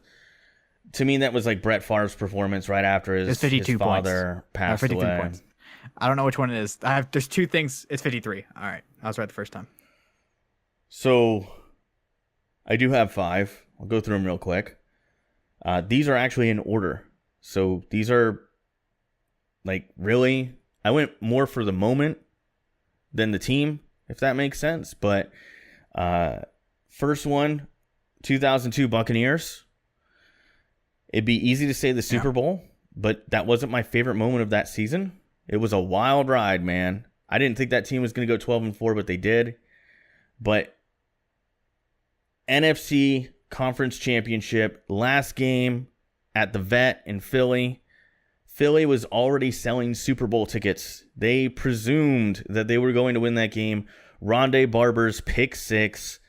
to me, that was like Brett Favre's performance right after his father passed 52 away. Points. I don't know which one it is. There's 2 things. It's 53. All right. I was right the first time. So, I do have 5. I'll go through them real quick. These are actually in order. So, these are, like, really, I went more for the moment than the team, if that makes sense. But first one, 2002 Buccaneers. It'd be easy to say the Super Bowl, but that wasn't my favorite moment of that season. It was a wild ride, man. I didn't think that team was going to go 12-4, but they did. But NFC Conference Championship, last game at the Vet in Philly. Philly was already selling Super Bowl tickets. They presumed that they were going to win that game. Rondé Barber's pick 6.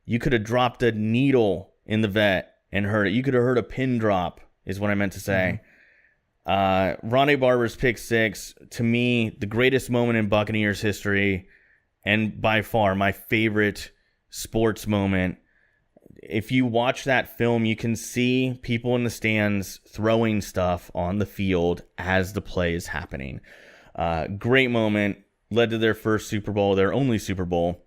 You could have dropped a needle in the Vet and heard it. You could have heard a pin drop, is what I meant to say. Rondé Barber's pick 6, to me, the greatest moment in Buccaneers history, and by far my favorite sports moment. If you watch that film, you can see people in the stands throwing stuff on the field as the play is happening. Great moment. Led to their first Super Bowl, their only Super Bowl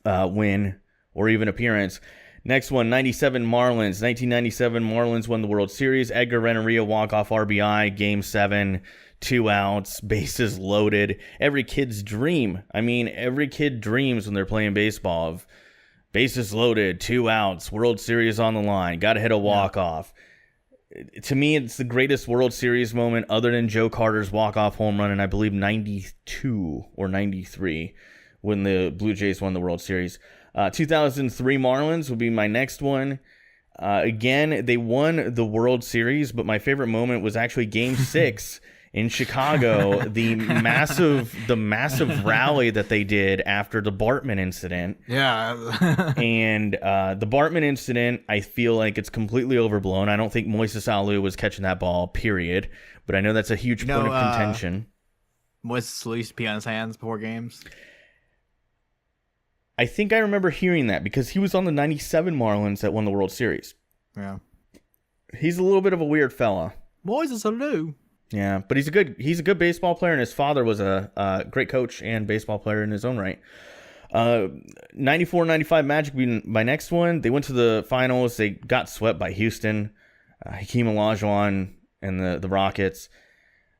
win or even appearance. Next one, 97 Marlins. 1997 Marlins won the World Series. Edgar Renteria walk-off RBI, Game 7, 2 outs, bases loaded. Every kid's dream. I mean, every kid dreams when they're playing baseball of bases loaded, 2 outs, World Series on the line, got to hit a walk-off. To me, it's the greatest World Series moment other than Joe Carter's walk-off home run in, I believe, 92 or 93 when the Blue Jays won the World Series. 2003 Marlins would be my next one. Again, they won the World Series, but my favorite moment was actually Game 6 in Chicago, the massive rally that they did after the Bartman incident. Yeah. And the Bartman incident, I feel like it's completely overblown. I don't think Moises Alou was catching that ball, period. But I know that's a huge point of contention. Moises Alou used to pee on his hands before games. I think I remember hearing that because he was on the 97 Marlins that won the World Series. Yeah. He's a little bit of a weird fella. Moises Alou. Yeah, but he's a good baseball player, and his father was a great coach and baseball player in his own right. 94-95 Magic being my next one. They went to the finals. They got swept by Houston. Hakeem Olajuwon and the Rockets.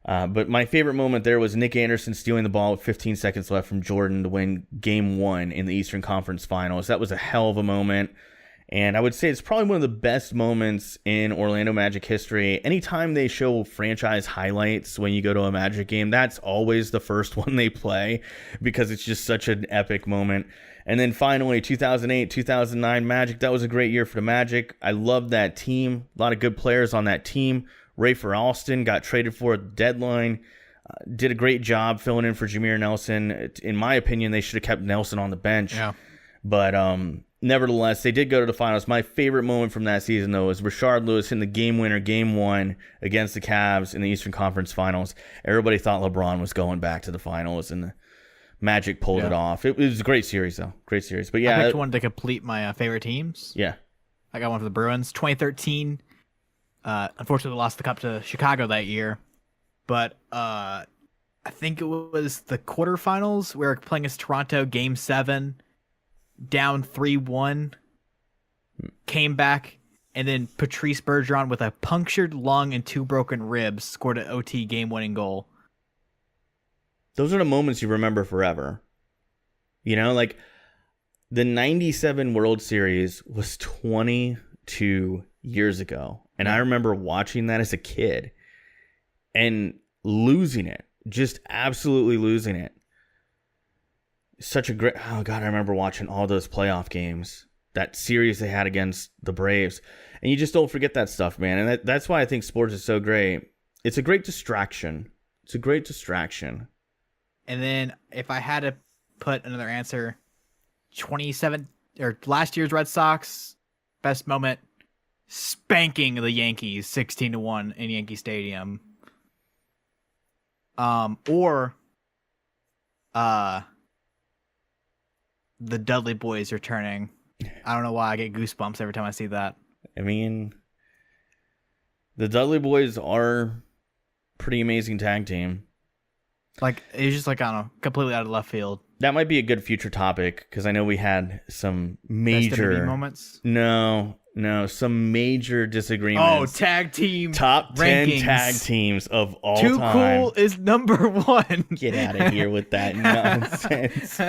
But my favorite moment there was Nick Anderson stealing the ball with 15 seconds left from Jordan to win Game 1 in the Eastern Conference Finals. That was a hell of a moment. And I would say it's probably one of the best moments in Orlando Magic history. Anytime they show franchise highlights when you go to a Magic game, that's always the first one they play because it's just such an epic moment. And then finally, 2008, 2009 Magic, that was a great year for the Magic. I love that team. A lot of good players on that team. Rafer Alston got traded for at the deadline. Did a great job filling in for Jameer Nelson. In my opinion, they should have kept Nelson on the bench. Yeah. But nevertheless, they did go to the finals. My favorite moment from that season, though, is Rashard Lewis in the game winner, Game 1 against the Cavs in the Eastern Conference Finals. Everybody thought LeBron was going back to the finals, and the Magic pulled it off. It was a great series, though. Great series. But yeah, I picked one to complete my favorite teams. Yeah. I got one for the Bruins. 2013. Unfortunately, lost the cup to Chicago that year. But I think it was the quarterfinals. We were playing against Toronto, Game 7. Down 3-1, came back, and then Patrice Bergeron with a punctured lung and 2 broken ribs scored an OT game-winning goal. Those are the moments you remember forever. You know, like the 97 World Series was 22 years ago, and I remember watching that as a kid and losing it, just absolutely losing it. Such a great... Oh, God, I remember watching all those playoff games. That series they had against the Braves. And you just don't forget that stuff, man. And that's why I think sports is so great. It's a great distraction. It's a great distraction. And then if I had to put another answer, 27... or last year's Red Sox, best moment, spanking the Yankees 16-1 in Yankee Stadium. Or... the Dudley Boys returning. I don't know why I get goosebumps every time I see that. I mean, the Dudley Boys are pretty amazing tag team. Like, it's just like, I don't know, completely out of left field. That might be a good future topic because I know we had some major WWE moments. No, some major disagreements. Oh, tag team top 10 rankings. tag teams of all Too time. Cool is number 1. Get out of here with that nonsense.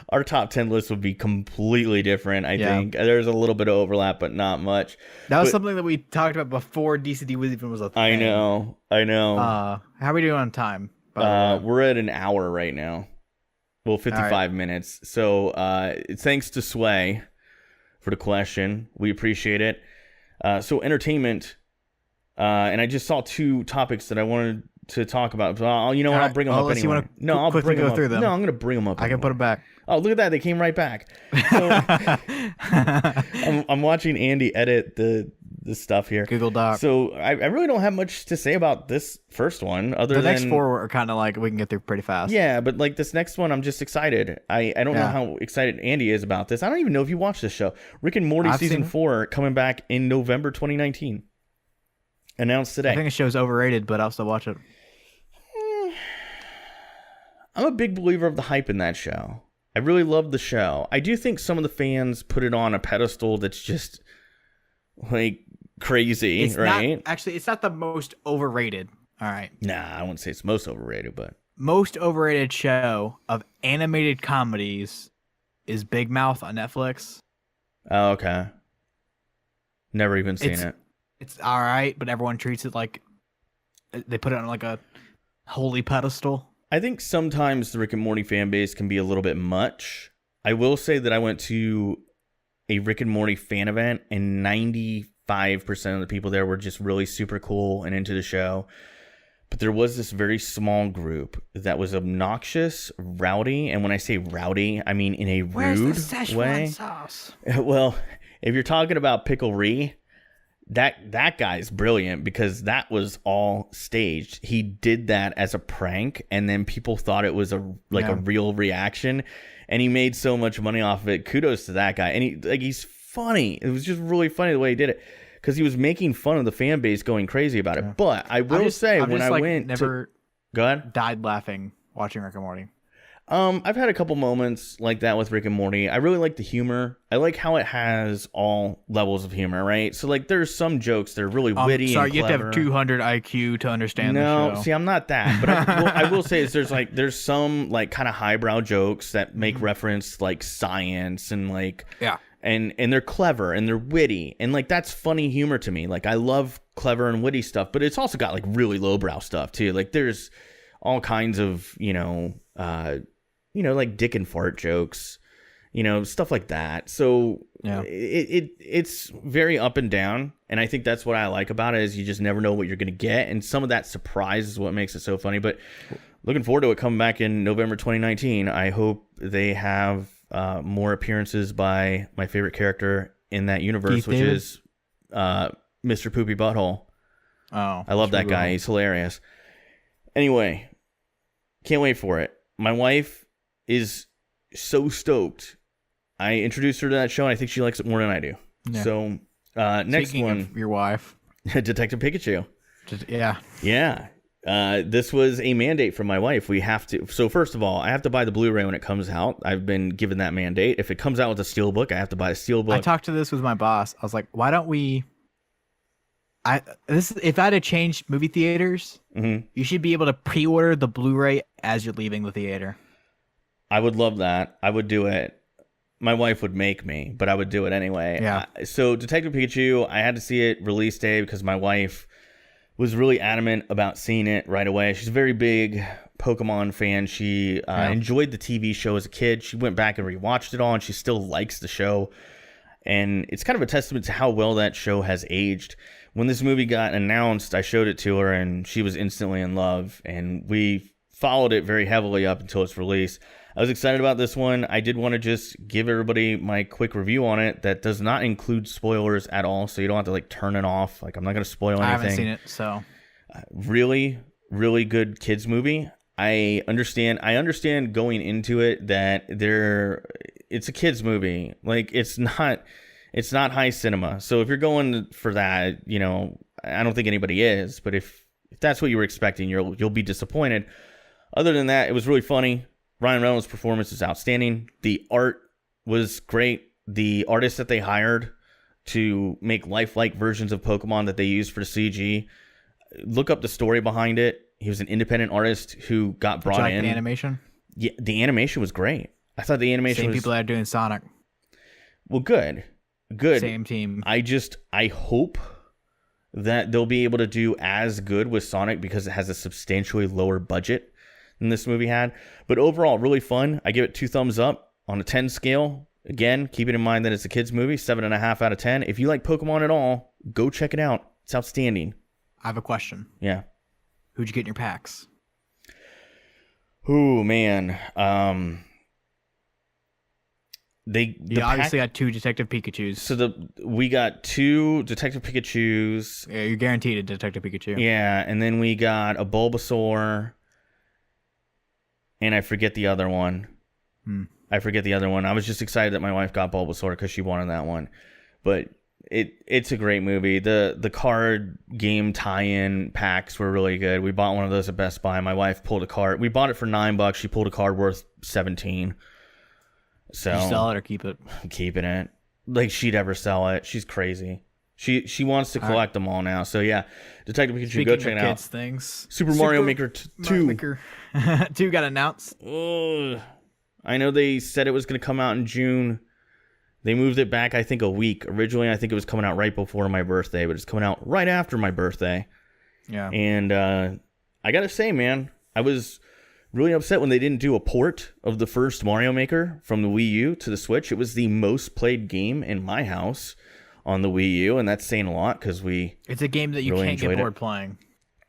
Our top 10 list would be completely different. I think there's a little bit of overlap, but not much. That was something that we talked about before DCD was even a thing. I know. How are we doing on time? We're at an hour right now. Well, 55 minutes. So thanks to Sway for the question. We appreciate it. So entertainment, and I just saw 2 topics that I wanted to talk about. So I'll bring them up anyway. I'll quickly go through them. No, I'm going to bring them up. I can put them back. Oh, look at that. They came right back. So, I'm watching Andy edit the stuff here. Google Doc. So I really don't have much to say about this first one other than... The next 4 are kind of like we can get through pretty fast. Yeah, but like this next one, I'm just excited. I don't know how excited Andy is about this. I don't even know if you watched this show. Rick and Morty season 4 coming back in November 2019. Announced today. I think the show's overrated, but I'll still watch it. I'm a big believer of the hype in that show. I really love the show. I do think some of the fans put it on a pedestal that's just like crazy, right? It's not the most overrated. All right. Nah, I wouldn't say it's most overrated, but most overrated show of animated comedies is Big Mouth on Netflix. Oh, okay. Never even seen it. It's all right, but everyone treats it like they put it on like a holy pedestal. I think sometimes the Rick and Morty fan base can be a little bit much. I will say that I went to a Rick and Morty fan event, and 95% of the people there were just really super cool and into the show. But there was this very small group that was obnoxious, rowdy, and when I say rowdy, I mean in a rude way. Sauce? Well, if you're talking about Pickle Ree, that guy's brilliant because that was all staged. He did that as a prank, and then people thought it was a real reaction, and he made so much money off of it. Kudos to that guy. And he's funny. It was just really funny the way he did it. because he was making fun of the fan base going crazy about it. Yeah. But I will say, I'm when just, I like, went never go ahead. died laughing watching Rick and Morty. I've had a couple moments like that with Rick and Morty. I really like the humor. I like how it has all levels of humor, right? So like there's some jokes that are really witty Sorry, and you clever. have to have 200 IQ to understand the show. See, I'm not that, but I will say is there's some like kind of highbrow jokes that make reference to, like, science and like Yeah. and they're clever and they're witty and like that's funny humor to me. Like I love clever and witty stuff, but it's also got like really lowbrow stuff too. Like there's all kinds of like dick and fart jokes, stuff like that. So Yeah. it's very up and down, and I think that's what I like about it is you just never know what you're gonna get, and some of that surprise is what makes it so funny. But looking forward to it coming back in November 2019. I hope they have more appearances by my favorite character in that universe, Keith which David? is Mr. Poopy Butthole. Oh, I love that guy. He's hilarious. Anyway, can't wait for it. My wife is so stoked. I introduced her to that show, and I think she likes it more than I do. Yeah. So next Speaking one, of your wife, Detective Pikachu. Yeah. This was a mandate from my wife. We have to. So first of all, I have to buy the Blu-ray when it comes out. I've been given that mandate. If it comes out with a steelbook, I have to buy a steelbook. I talked to this with my boss. I was like, why don't we? If I had to change movie theaters, you should be able to pre-order the Blu-ray as you're leaving the theater. I would love that. I would do it. My wife would make me, but I would do it anyway. Yeah. So Detective Pikachu, I had to see it release day because my wife was really adamant about seeing it right away. She's a very big Pokemon fan. She enjoyed the TV show as a kid. She went back and rewatched it all, and she still likes the show. And it's kind of a testament to how well that show has aged. When this movie got announced, I showed it to her, and she was instantly in love. And we followed it very heavily up until its release. I was excited about this one. I did want to just give everybody my quick review on it. That does not include spoilers at all, so you don't have to like turn it off. Like I'm not going to spoil anything. I haven't seen it, so really, really good kids movie. I understand going into it that it's a kids movie. Like it's not high cinema. So if you're going for that, I don't think anybody is. But if that's what you were expecting, you'll be disappointed. Other than that, it was really funny. Ryan Reynolds' performance is outstanding. The art was great. The artists that they hired to make lifelike versions of Pokemon that they used for the CG, look up the story behind it. He was an independent artist who got brought in. The animation? Yeah, the animation was great. I thought the animation was... Same people that are doing Sonic. Well, good. Same team. I hope that they'll be able to do as good with Sonic because it has a substantially lower budget than this movie had. But overall, really fun. I give it 2 thumbs up on a 10 scale. Again, keeping in mind that it's a kid's movie, 7.5 out of 10. If you like Pokemon at all, go check it out. It's outstanding. I have a question. Yeah. Who'd you get in your packs? Oh, man. You obviously got 2 Detective Pikachus. So we got 2 Detective Pikachus. Yeah, you're guaranteed a Detective Pikachu. Yeah, and then we got a Bulbasaur. And I forget the other one. I was just excited that my wife got Bulbasaur because she wanted that one. But it's a great movie. The card game tie-in packs were really good. We bought one of those at Best Buy. My wife pulled a card. We bought it for $9. She pulled a card worth $17. So did you sell it or keep it? I'm keeping it. Like she'd ever sell it. She's crazy. She wants to collect them all now. So yeah, Detective Pikachu, go check it out. Kids things. Super Mario Maker 2. Maker 2 got announced. I know they said it was going to come out in June. They moved it back, I think, a week. Originally, I think it was coming out right before my birthday, but it's coming out right after my birthday. Yeah. And I got to say, man, I was really upset when they didn't do a port of the first Mario Maker from the Wii U to the Switch. It was the most played game in my house on the Wii U, and that's saying a lot because it's a game that you really can't get bored playing.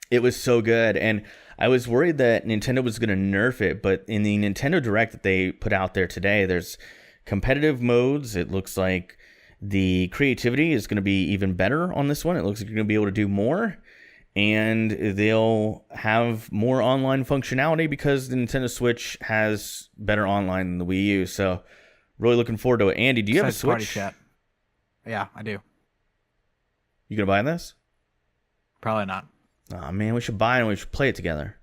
It was so good, and I was worried that Nintendo was going to nerf it, but in the Nintendo Direct that they put out there today, there's competitive modes. It looks like the creativity is going to be even better on this one. It looks like you're going to be able to do more, and they'll have more online functionality because the Nintendo Switch has better online than the Wii U. So really looking forward to it. Andy, do you have a Switch? Party chat. Yeah, I do. You gonna buy this? Probably not. Oh man, we should buy it and we should play it together.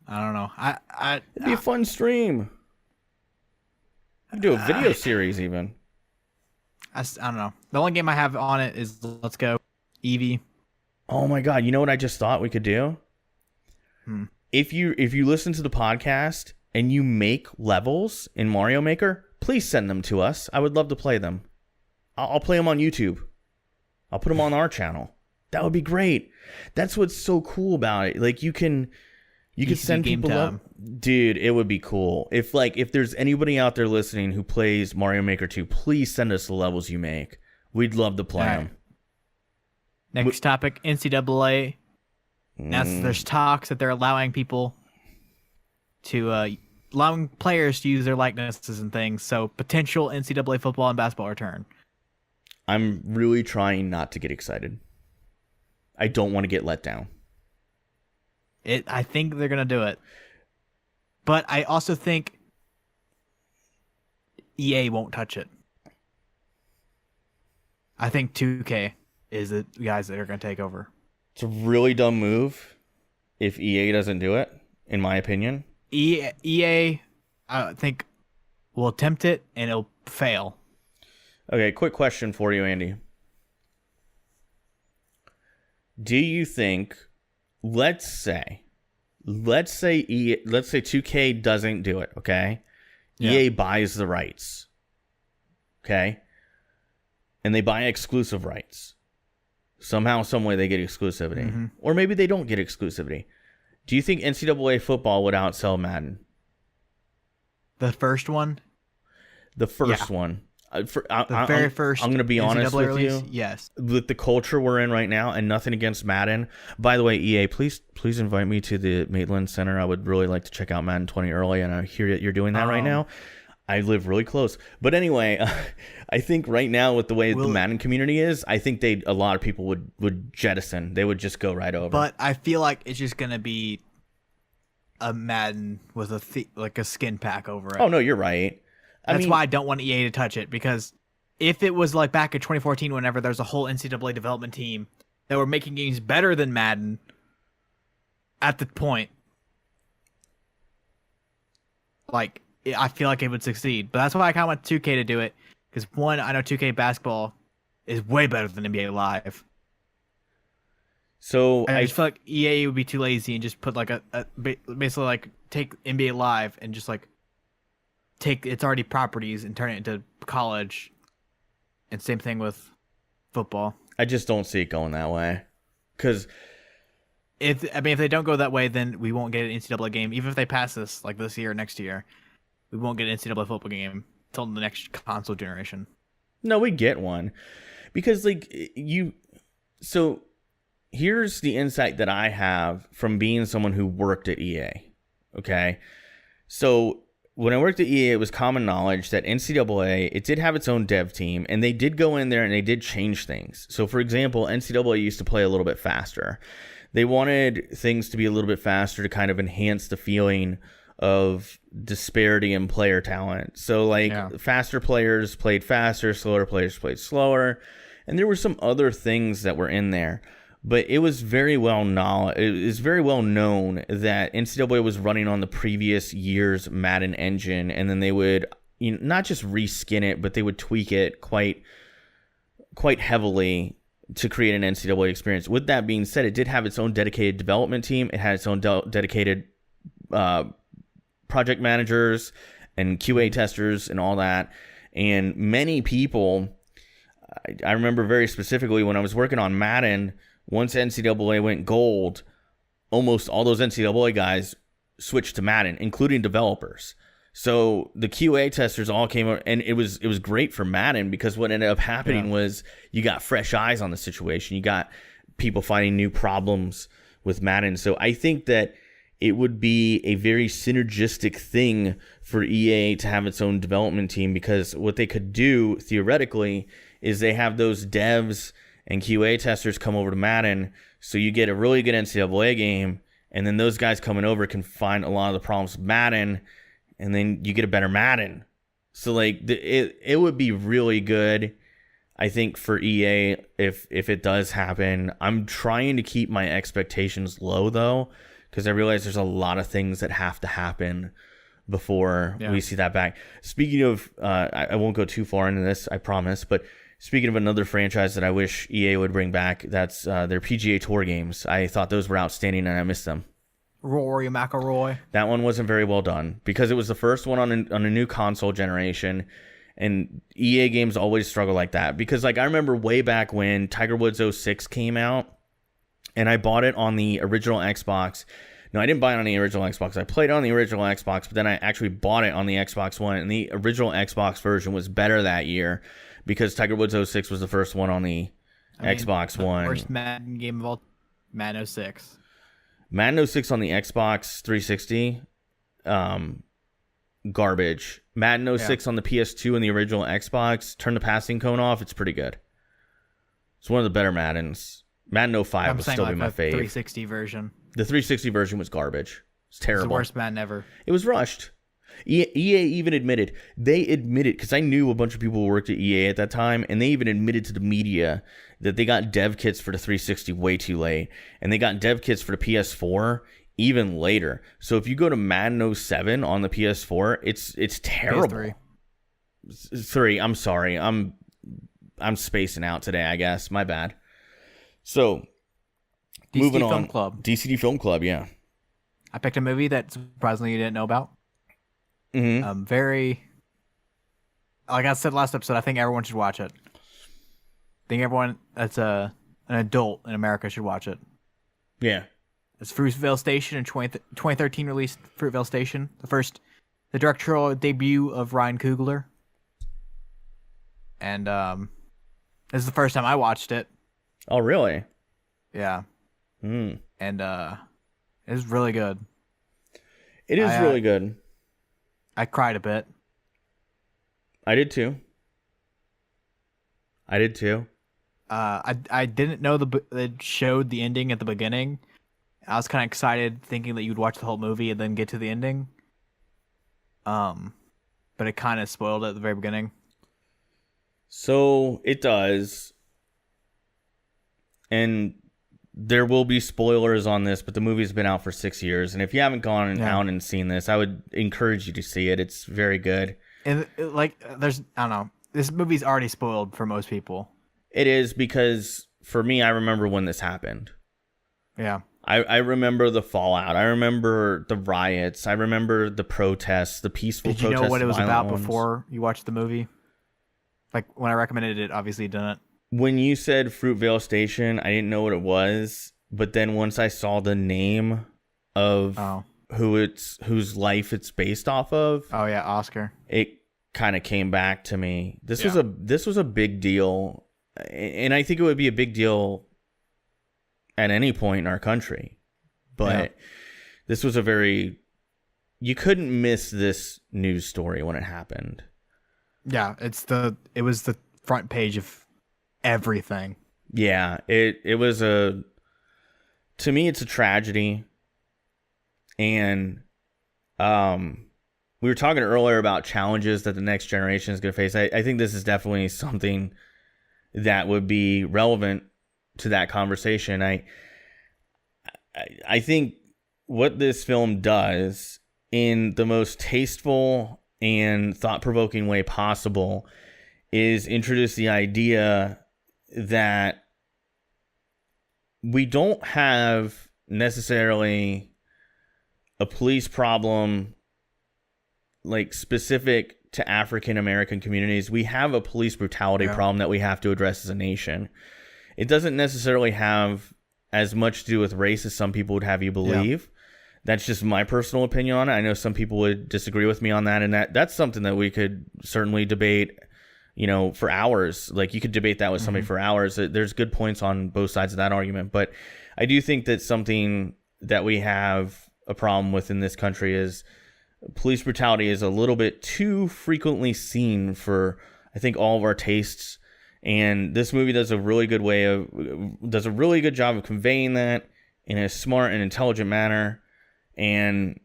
I don't know. It'd be a fun stream. We could do a video series even. I don't know. The only game I have on it is Let's Go Eevee. Oh my god! You know what I just thought we could do? If you listen to the podcast and you make levels in Mario Maker, please send them to us. I would love to play them. I'll play them on YouTube. I'll put them on our channel. That would be great. That's what's so cool about it. Like you can send people up. Dude, it would be cool. If there's anybody out there listening who plays Mario Maker 2, please send us the levels you make. We'd love to play them. Next topic, NCAA. Now there's talks that they're allowing people to allowing players to use their likenesses and things. So potential NCAA football and basketball return. I'm really trying not to get excited. I don't want to get let down. I think they're gonna do it, but I also think EA won't touch it. I think 2K is the guys that are gonna take over. It's a really dumb move if EA doesn't do it, in my opinion. EA, I think, will attempt it and it'll fail. Okay, quick question for you, Andy. Do you think, let's say 2K doesn't do it, okay? Yeah. EA buys the rights, okay? And they buy exclusive rights. Somehow, some way they get exclusivity. Mm-hmm. Or maybe they don't get exclusivity. Do you think NCAA football would outsell Madden? The first one? The first one. The very first. I'm going to be honest with release? you. Yes. With the culture we're in right now, and nothing against Madden. By the way, EA, please invite me to the Maitland Center. I would really like to check out Madden 20 early, and I hear that you're doing that right now. I live really close. But anyway, I think right now with the way the Madden community is, I think a lot of people would jettison. They would just go right over. But I feel like it's just going to be a Madden with a skin pack over it. Oh, no, you're right. That's why I don't want EA to touch it, because if it was like back in 2014, whenever there's a whole NCAA development team that were making games better than Madden at the point, like, I feel like it would succeed. But that's why I kind of want 2K to do it, because one, I know 2K basketball is way better than NBA Live. So I just feel like EA would be too lazy and just put like basically like take NBA Live and just like take its already properties and turn it into college. And same thing with football. I just don't see it going that way. Because if they don't go that way, then we won't get an NCAA game. Even if they pass this like this year or next year, we won't get an NCAA football game until the next console generation. No, we get one. Because so here's the insight that I have from being someone who worked at EA. Okay? So when I worked at EA, it was common knowledge that NCAA, it did have its own dev team, and they did go in there and they did change things. So, for example, NCAA used to play a little bit faster. They wanted things to be a little bit faster to kind of enhance the feeling of disparity in player talent. So, faster players played faster, slower players played slower, and there were some other things that were in there. But it was very well known that NCAA was running on the previous year's Madden engine, and then they would not just reskin it, but they would tweak it quite heavily to create an NCAA experience. With that being said, it did have its own dedicated development team. It had its own dedicated project managers and QA testers and all that. And many people, I remember very specifically when I was working on Madden, once NCAA went gold, almost all those NCAA guys switched to Madden, including developers. So the QA testers all came up, and it was great for Madden, because what ended up happening was you got fresh eyes on the situation. You got people finding new problems with Madden. So I think that it would be a very synergistic thing for EA to have its own development team, because what they could do theoretically is they have those devs and QA testers come over to Madden, so you get a really good NCAA game, and then those guys coming over can find a lot of the problems with Madden, and then you get a better Madden. So it would be really good. I think for EA, if it does happen, I'm trying to keep my expectations low though, because I realize there's a lot of things that have to happen before we see that back. Speaking of, I won't go too far into this, I promise, but speaking of another franchise that I wish EA would bring back, that's their PGA Tour games. I thought those were outstanding and I missed them. Rory McIlroy. That one wasn't very well done because it was the first one on a new console generation. And EA games always struggle like that because, like, I remember way back when Tiger Woods '06 came out and I bought it on the original Xbox. No, I didn't buy it on the original Xbox. I played it on the original Xbox, but then I actually bought it on the Xbox One, and the original Xbox version was better that year because Tiger Woods '06 was the first one on the Xbox One. Worst Madden game of all, Madden '06. Madden '06 on the Xbox 360, garbage. Madden '06 on the PS2 and the original Xbox, turn the passing cone off, it's pretty good. It's one of the better Maddens. Madden '05 will still be my fave. 360 version. The 360 version was garbage. It's terrible. It's the worst Madden ever. It was rushed. EA even admitted, because I knew a bunch of people who worked at EA at that time, and they even admitted to the media that they got dev kits for the 360 way too late, and they got dev kits for the PS4 even later. So if you go to Madden '07 on the PS4, it's terrible. PS3. I'm sorry. I'm spacing out today, I guess. My bad. So moving DCD on. Film Club. DCD Film Club, yeah. I picked a movie that surprisingly you didn't know about. Mm-hmm. Like I said last episode, I think everyone should watch it. I think everyone that's an adult in America should watch it. Yeah. It's Fruitvale Station in 2013 released Fruitvale Station. The directorial debut of Ryan Coogler. And this is the first time I watched it. Oh, really? Yeah. Mm. And it's really good. It is really good. I cried a bit. I did too. I didn't know it showed the ending at the beginning. I was kind of excited thinking that you'd watch the whole movie and then get to the ending. But it kind of spoiled it at the very beginning. So it does. And there will be spoilers on this, but the movie's been out for 6 years. And if you haven't gone out and seen this, I would encourage you to see it. It's very good. And I don't know. This movie's already spoiled for most people. It is because for me, I remember when this happened. Yeah. I remember the fallout. I remember the riots. I remember the protests, the peaceful protests. Did you know what it was about ones. before you watched the movie? Like, when I recommended it, obviously you didn't. When you said Fruitvale Station, I didn't know what it was. But then once I saw the name of whose life it's based off of. Oh, yeah, Oscar. It kind of came back to me. This was a big deal. And I think it would be a big deal at any point in our country. But this was you couldn't miss this news story when it happened. Yeah, it was the front page of everything. Yeah, it was to me it's a tragedy. And we were talking earlier about challenges that the next generation is going to face. I think this is definitely something that would be relevant to that conversation. I think what this film does in the most tasteful and thought-provoking way possible is introduce the idea that we don't have necessarily a police problem like specific to African American communities. We have a police brutality problem that we have to address as a nation. It doesn't necessarily have as much to do with race as some people would have you believe. Yeah. That's just my personal opinion on it. I know some people would disagree with me on that, and that's something that we could certainly debate, for hours. Like, you could debate that with somebody for hours. There's good points on both sides of that argument, but I do think that something that we have a problem with in this country is police brutality is a little bit too frequently seen for, I think, all of our tastes. And this movie does a really good job of conveying that in a smart and intelligent manner, and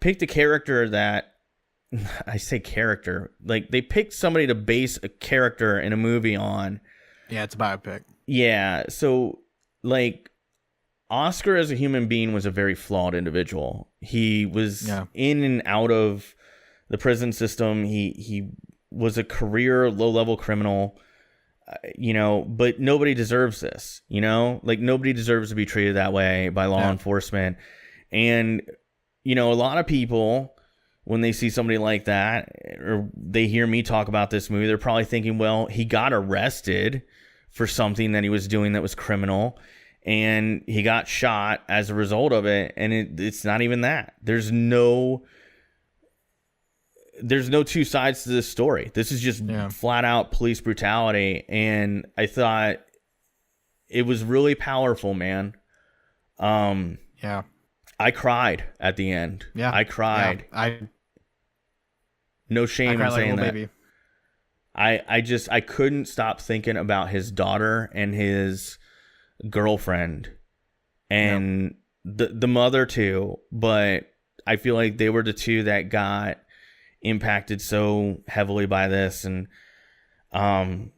picked a character that I say character. Like, they picked somebody to base a character in a movie on. Yeah, it's a biopic. Yeah, so, like, Oscar as a human being was a very flawed individual. He was in and out of the prison system. He was a career low-level criminal, but nobody deserves this, Like, nobody deserves to be treated that way by law enforcement. And, a lot of people, when they see somebody like that, or they hear me talk about this movie, they're probably thinking, well, he got arrested for something that he was doing that was criminal, and he got shot as a result of it. And it's not even that. There's no two sides to this story. This is just flat out police brutality. And I thought it was really powerful, man. Yeah. I cried at the end. Yeah. I cried. Yeah. No shame in saying that. Baby. I couldn't stop thinking about his daughter and his girlfriend and the mother too, but I feel like they were the two that got impacted so heavily by this. And then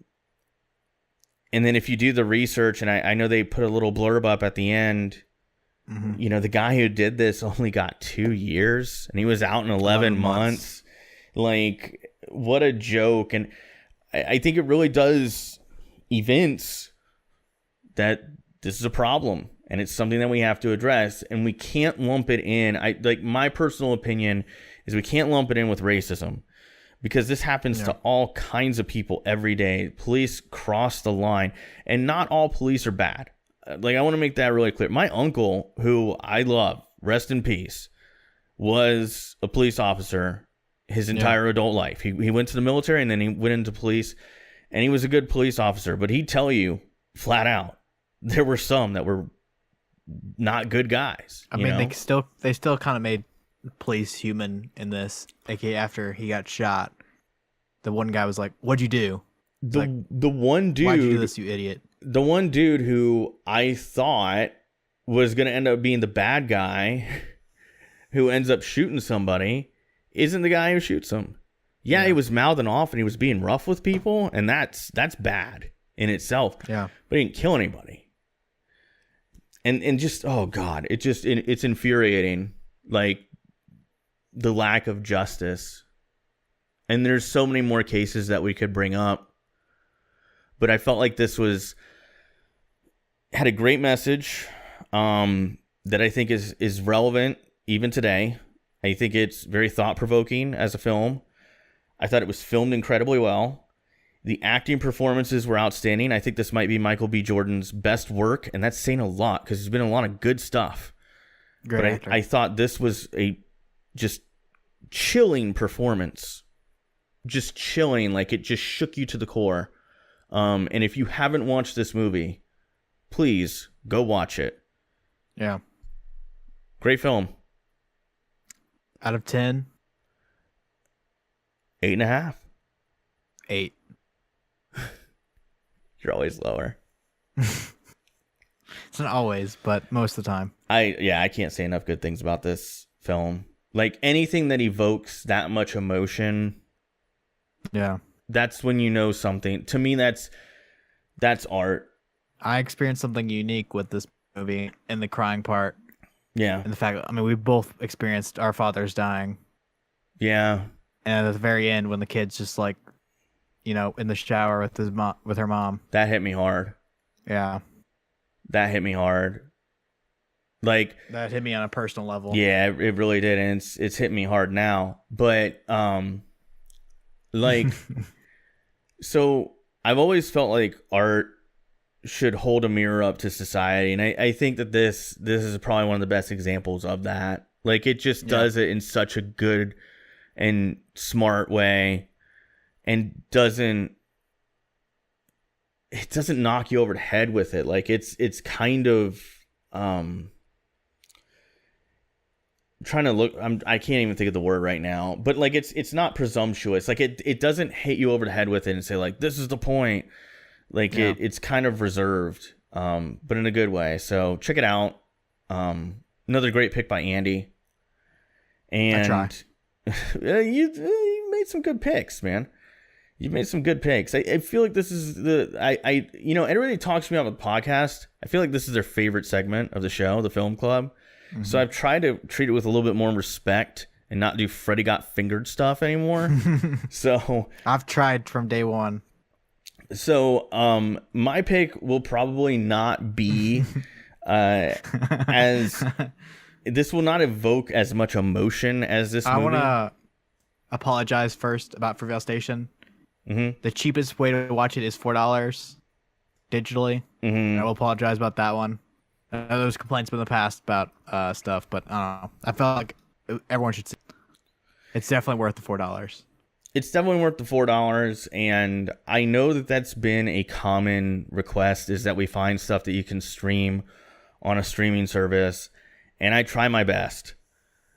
if you do the research, and I know they put a little blurb up at the end, the guy who did this only got 2 years, and he was out in 11 months. Like, what a joke. And I think it really does evince that this is a problem, and it's something that we have to address, and we can't lump it in. My personal opinion is we can't lump it in with racism, because this happens to all kinds of people every day. Police cross the line, and not all police are bad. Like, I want to make that really clear. My uncle, who I love, rest in peace, was a police officer his entire adult life. He went to the military, and then he went into police, and he was a good police officer. But he'd tell you flat out, there were some that were not good guys. I mean, they still kind of made police human in this. AKA after he got shot, the one guy was like, "What'd you do?" The one dude, "Why'd you do this, you idiot?" The one dude who I thought was going to end up being the bad guy who ends up shooting somebody isn't the guy who shoots him. Yeah, he was mouthing off and he was being rough with people, and that's bad in itself. Yeah. But he didn't kill anybody. And just, oh God, it's infuriating, like, the lack of justice. And there's so many more cases that we could bring up, but I felt like this had a great message that I think is relevant even today. I think it's very thought-provoking as a film. I thought it was filmed incredibly well. The acting performances were outstanding. I think this might be Michael B. Jordan's best work, and that's saying a lot because there's been a lot of good stuff. Great actor. I thought this was a just chilling performance. Just chilling, like, it just shook you to the core. And if you haven't watched this movie, please go watch it. Yeah. Great film. Out of 10, 8.5. 8. You're always lower. It's not always, but most of the time. I can't say enough good things about this film. Like, anything that evokes that much emotion, that's when you know something. To me, that's art. I experienced something unique with this movie in the crying part. Yeah. And the fact, I mean, we both experienced our fathers dying. Yeah. And at the very end, when the kid's just like, in the shower with her mom. That hit me hard. Yeah. That hit me hard. Like, that hit me on a personal level. Yeah, it really did, and it's hit me hard now. But like, so I've always felt like art should hold a mirror up to society, and I think that this is probably one of the best examples of that. Like, it just does it in such a good and smart way, and doesn't knock you over the head with it. Like, it's kind of trying to look, I can't even think of the word right now, but like, it's not presumptuous. Like, it doesn't hit you over the head with it and say, like, this is the point. Like, it's kind of reserved, but in a good way. So check it out. Another great pick by Andy. And You made some good picks, man. You made some good picks. I feel like this is everybody talks to me about the podcast. I feel like this is their favorite segment of the show, the film club. Mm-hmm. So I've tried to treat it with a little bit more respect and not do Freddy got fingered stuff anymore. So I've tried from day one. So my pick will probably not be as this will not evoke as much emotion as this movie. I want to apologize first about Fruitvale Station. Mm-hmm. The cheapest way to watch it is $4 digitally. Mm-hmm. I will apologize about that one. I know there was complaints in the past about stuff, but I don't know. I felt like everyone should see it. It's definitely worth the $4. It's definitely worth the $4, and I know that that's been a common request, is that we find stuff that you can stream on a streaming service, and I try my best.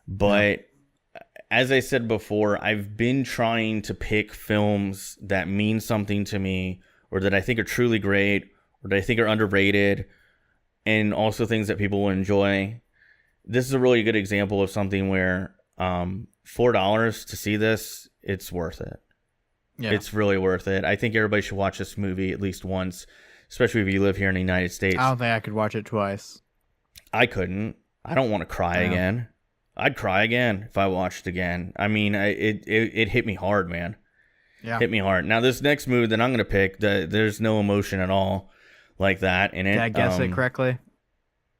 But as I said before, I've been trying to pick films that mean something to me, or that I think are truly great, or that I think are underrated, and also things that people will enjoy. This is a really good example of something where $4 to see this, it's worth it. Yeah. It's really worth it. I think everybody should watch this movie at least once, especially if you live here in the United States. I don't think I could watch it twice. I couldn't. I don't want to cry again. I'd cry again if I watched it again. I mean, it hit me hard, man. Yeah. Hit me hard. Now, this next movie that I'm going to pick, there's no emotion at all like that in it. Did I guess it correctly?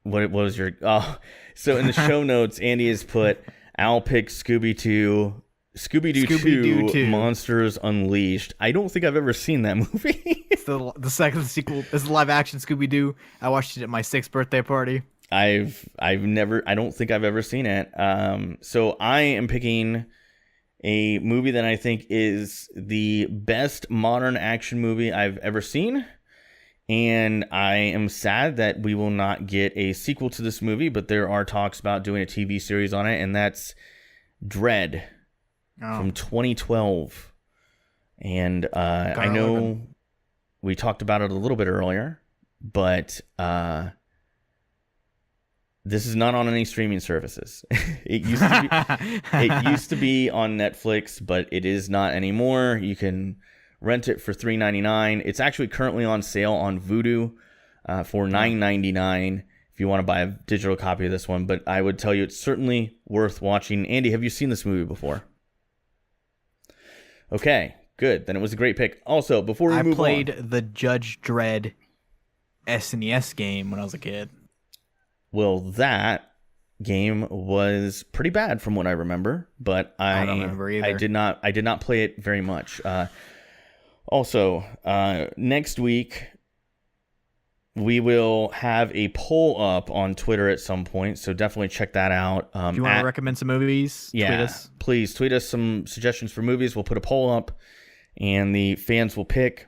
What was your... Oh, so in the show notes, Andy has put, I'll pick Scooby-Doo 2 Monsters Unleashed. I don't think I've ever seen that movie. It's the second sequel. This is live action Scooby-Doo. I watched it at my 6th birthday party. I don't think I've ever seen it. So I am picking a movie that I think is the best modern action movie I've ever seen. And I am sad that we will not get a sequel to this movie, but there are talks about doing a TV series on it, and that's Dread from 2012. And I know we talked about it a little bit earlier, but this is not on any streaming services. It used to be on Netflix, but it is not anymore. You can rent it for $3.99. It's actually currently on sale on Vudu for $9.99 if you want to buy a digital copy of this one. But I would tell you it's certainly worth watching. Andy, have you seen this movie before? Okay, good. Then it was a great pick. Also, before we move on, I played the Judge Dredd SNES game when I was a kid. Well, that game was pretty bad from what I remember, but I don't remember either. I did not play it very much. Also, next week we will have a poll up on Twitter at some point, so definitely check that out. If you want to recommend some movies, tweet us. Please tweet us some suggestions for movies. We'll put a poll up, and the fans will pick.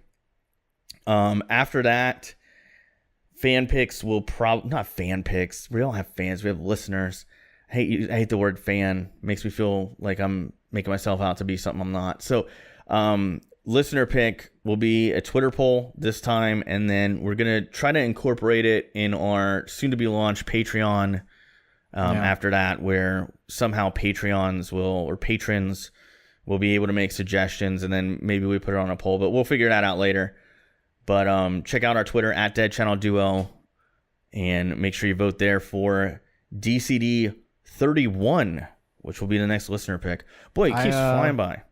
After that, fan picks will not fan picks. We don't have fans. We have listeners. I hate the word fan. It makes me feel like I'm making myself out to be something I'm not. So, listener pick will be a Twitter poll this time, and then we're going to try to incorporate it in our soon-to-be-launched Patreon after that, where somehow patrons will be able to make suggestions, and then maybe we put it on a poll, but we'll figure that out later. But check out our Twitter, @DeadChannelDuo, and make sure you vote there for DCD 31, which will be the next listener pick. Boy, it keeps flying by.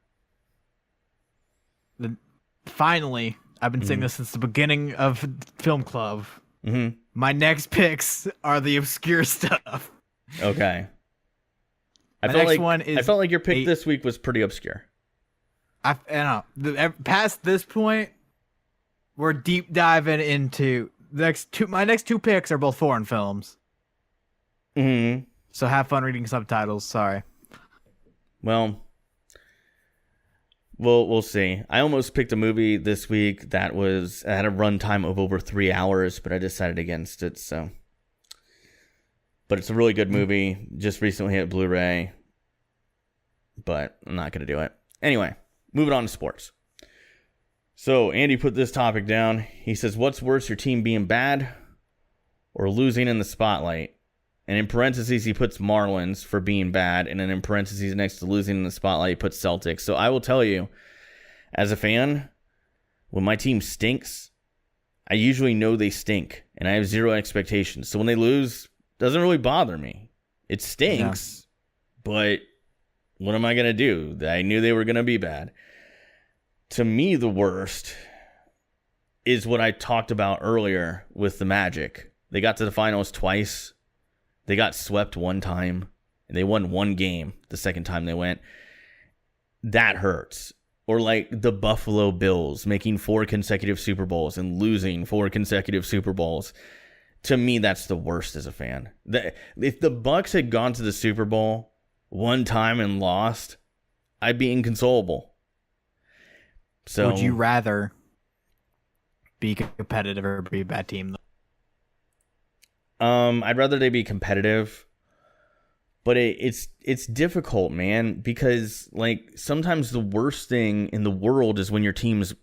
Finally, I've been saying this since the beginning of Film Club. Mm-hmm. My next picks are the obscure stuff. Okay. I felt like your pick this week was pretty obscure. I don't know. Past this point, we're deep diving into my next two picks are both foreign films. Mm-hmm. So have fun reading subtitles. Sorry. Well, we'll see. I almost picked a movie this week that had a runtime of over 3 hours, but I decided against it. So, but it's a really good movie. Just recently hit Blu-ray, but I'm not going to do it. Anyway, moving on to sports. So Andy put this topic down. He says, "What's worse, your team being bad or losing in the spotlight?" And in parentheses, he puts Marlins for being bad. And then in parentheses, next to losing in the spotlight, he puts Celtics. So I will tell you, as a fan, when my team stinks, I usually know they stink. And I have zero expectations. So when they lose, it doesn't really bother me. It stinks, but what am I going to do? I knew they were going to be bad. To me, the worst is what I talked about earlier with the Magic. They got to the finals twice. They got swept one time, and they won one game the second time they went. That hurts. Or like the Buffalo Bills making 4 consecutive Super Bowls and losing 4 consecutive Super Bowls. To me, that's the worst as a fan. If the Bucks had gone to the Super Bowl one time and lost, I'd be inconsolable. So, would you rather be competitive or be a bad team? I'd rather they be competitive, but it's difficult, man, because like sometimes the worst thing in the world is when your team's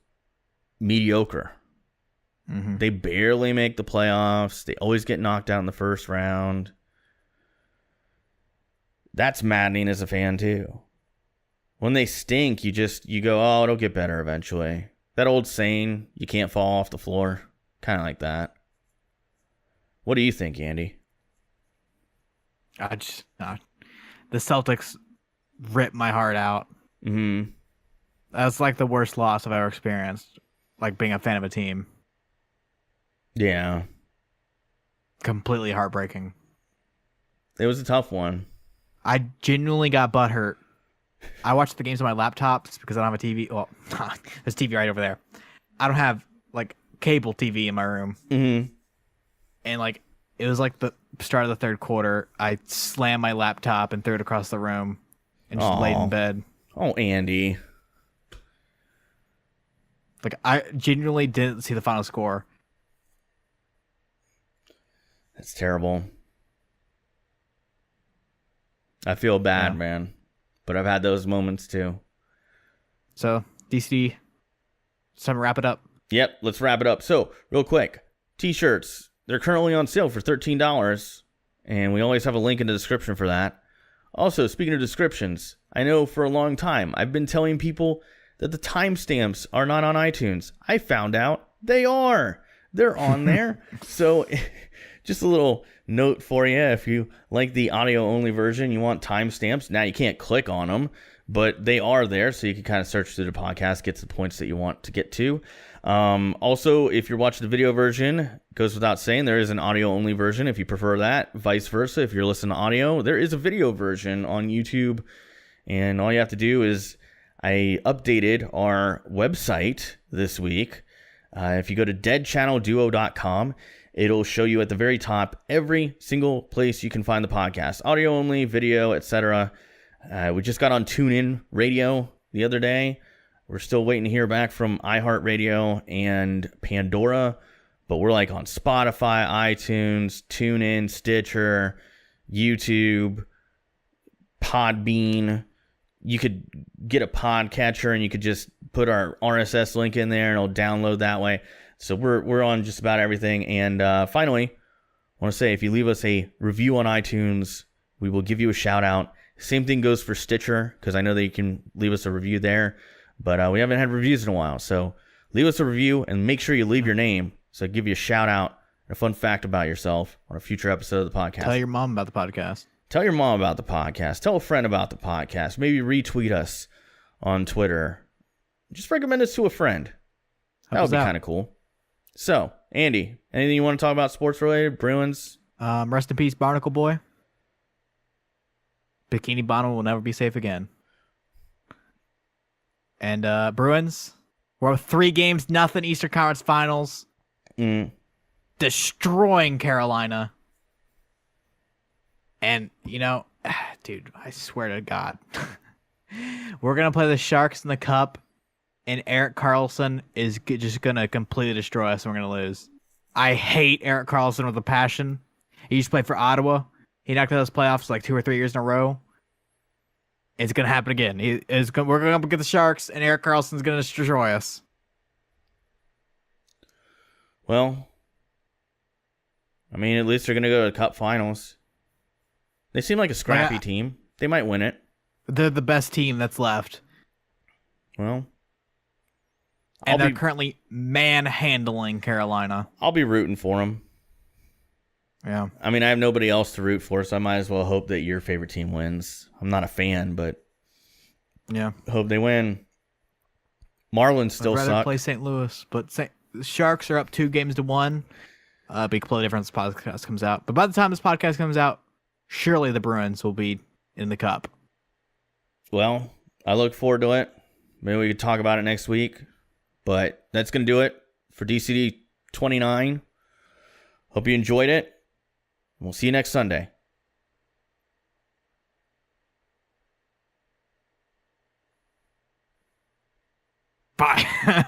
mediocre. Mm-hmm. They barely make the playoffs. They always get knocked out in the first round. That's maddening as a fan too. When they stink, you go, oh, it'll get better eventually. That old saying, you can't fall off the floor. Kind of like that. What do you think, Andy? The Celtics ripped my heart out. Mm-hmm. That's like the worst loss I've ever experienced, like being a fan of a team. Yeah. Completely heartbreaking. It was a tough one. I genuinely got butthurt. I watched the games on my laptop because I don't have a TV. Well, there's TV right over there. I don't have like cable TV in my room. Mm-hmm. And like it was like the start of the third quarter. I slammed my laptop and threw it across the room and just laid in bed. Oh, Andy. Like I genuinely didn't see the final score. That's terrible. I feel bad, man. But I've had those moments too. So, DCD, it's time to wrap it up. Yep, let's wrap it up. So, real quick, t-shirts. They're currently on sale for $13, and we always have a link in the description for that. Also, speaking of descriptions, I know for a long time I've been telling people that the timestamps are not on iTunes. I found out they are. They're on there. So, just a little note for you. If you like the audio-only version, you want timestamps. Now, you can't click on them, but they are there, so you can kind of search through the podcast, get to the points that you want to get to. Also, if you're watching the video version, goes without saying, there is an audio-only version if you prefer that. Vice versa, if you're listening to audio, there is a video version on YouTube, and all you have to do is I updated our website this week. If you go to deadchannelduo.com, it'll show you at the very top every single place you can find the podcast. Audio only, video, etc. We just got on TuneIn Radio the other day. We're still waiting to hear back from iHeartRadio and Pandora. But we're like on Spotify, iTunes, TuneIn, Stitcher, YouTube, Podbean. You could get a podcatcher and you could just put our RSS link in there and it'll download that way. So we're on just about everything. And finally, I want to say if you leave us a review on iTunes, we will give you a shout out. Same thing goes for Stitcher, because I know that you can leave us a review there. But we haven't had reviews in a while. So leave us a review and make sure you leave your name so I give you a shout out and a fun fact about yourself on a future episode of the podcast. Tell your mom about the podcast. Tell your mom about the podcast. Tell a friend about the podcast. Maybe retweet us on Twitter. Just recommend us to a friend. That would be kind of cool. So, Andy, anything you want to talk about sports related? Bruins? Rest in peace, Barnacle Boy. Bikini Bottom will never be safe again. And Bruins, we're 3-0 Eastern Conference Finals. Destroying Carolina. And, you know, dude, I swear to God. We're going to play the Sharks in the Cup, and Erik Karlsson is just going to completely destroy us, and we're going to lose. I hate Erik Karlsson with a passion. He used to play for Ottawa. He knocked out those playoffs like 2 or 3 years in a row. It's going to happen again. We're going up against the Sharks, and Erik Karlsson's going to destroy us. Well, I mean, at least they're going to go to the Cup Finals. They seem like a scrappy Yeah. team. They might win it. They're the best team that's left. Well, And they're currently manhandling Carolina. I'll be rooting for them. Yeah. I mean, I have nobody else to root for, so I might as well hope that your favorite team wins. I'm not a fan, but Yeah. hope they win. Marlins still I'd rather suck. play St. Louis, but the Sharks are up 2-1. Be completely different as this podcast comes out. But by the time this podcast comes out, surely the Bruins will be in the cup. Well, I look forward to it. Maybe we could talk about it next week. But that's going to do it for DCD 29. Hope you enjoyed it. We'll see you next Sunday. Bye.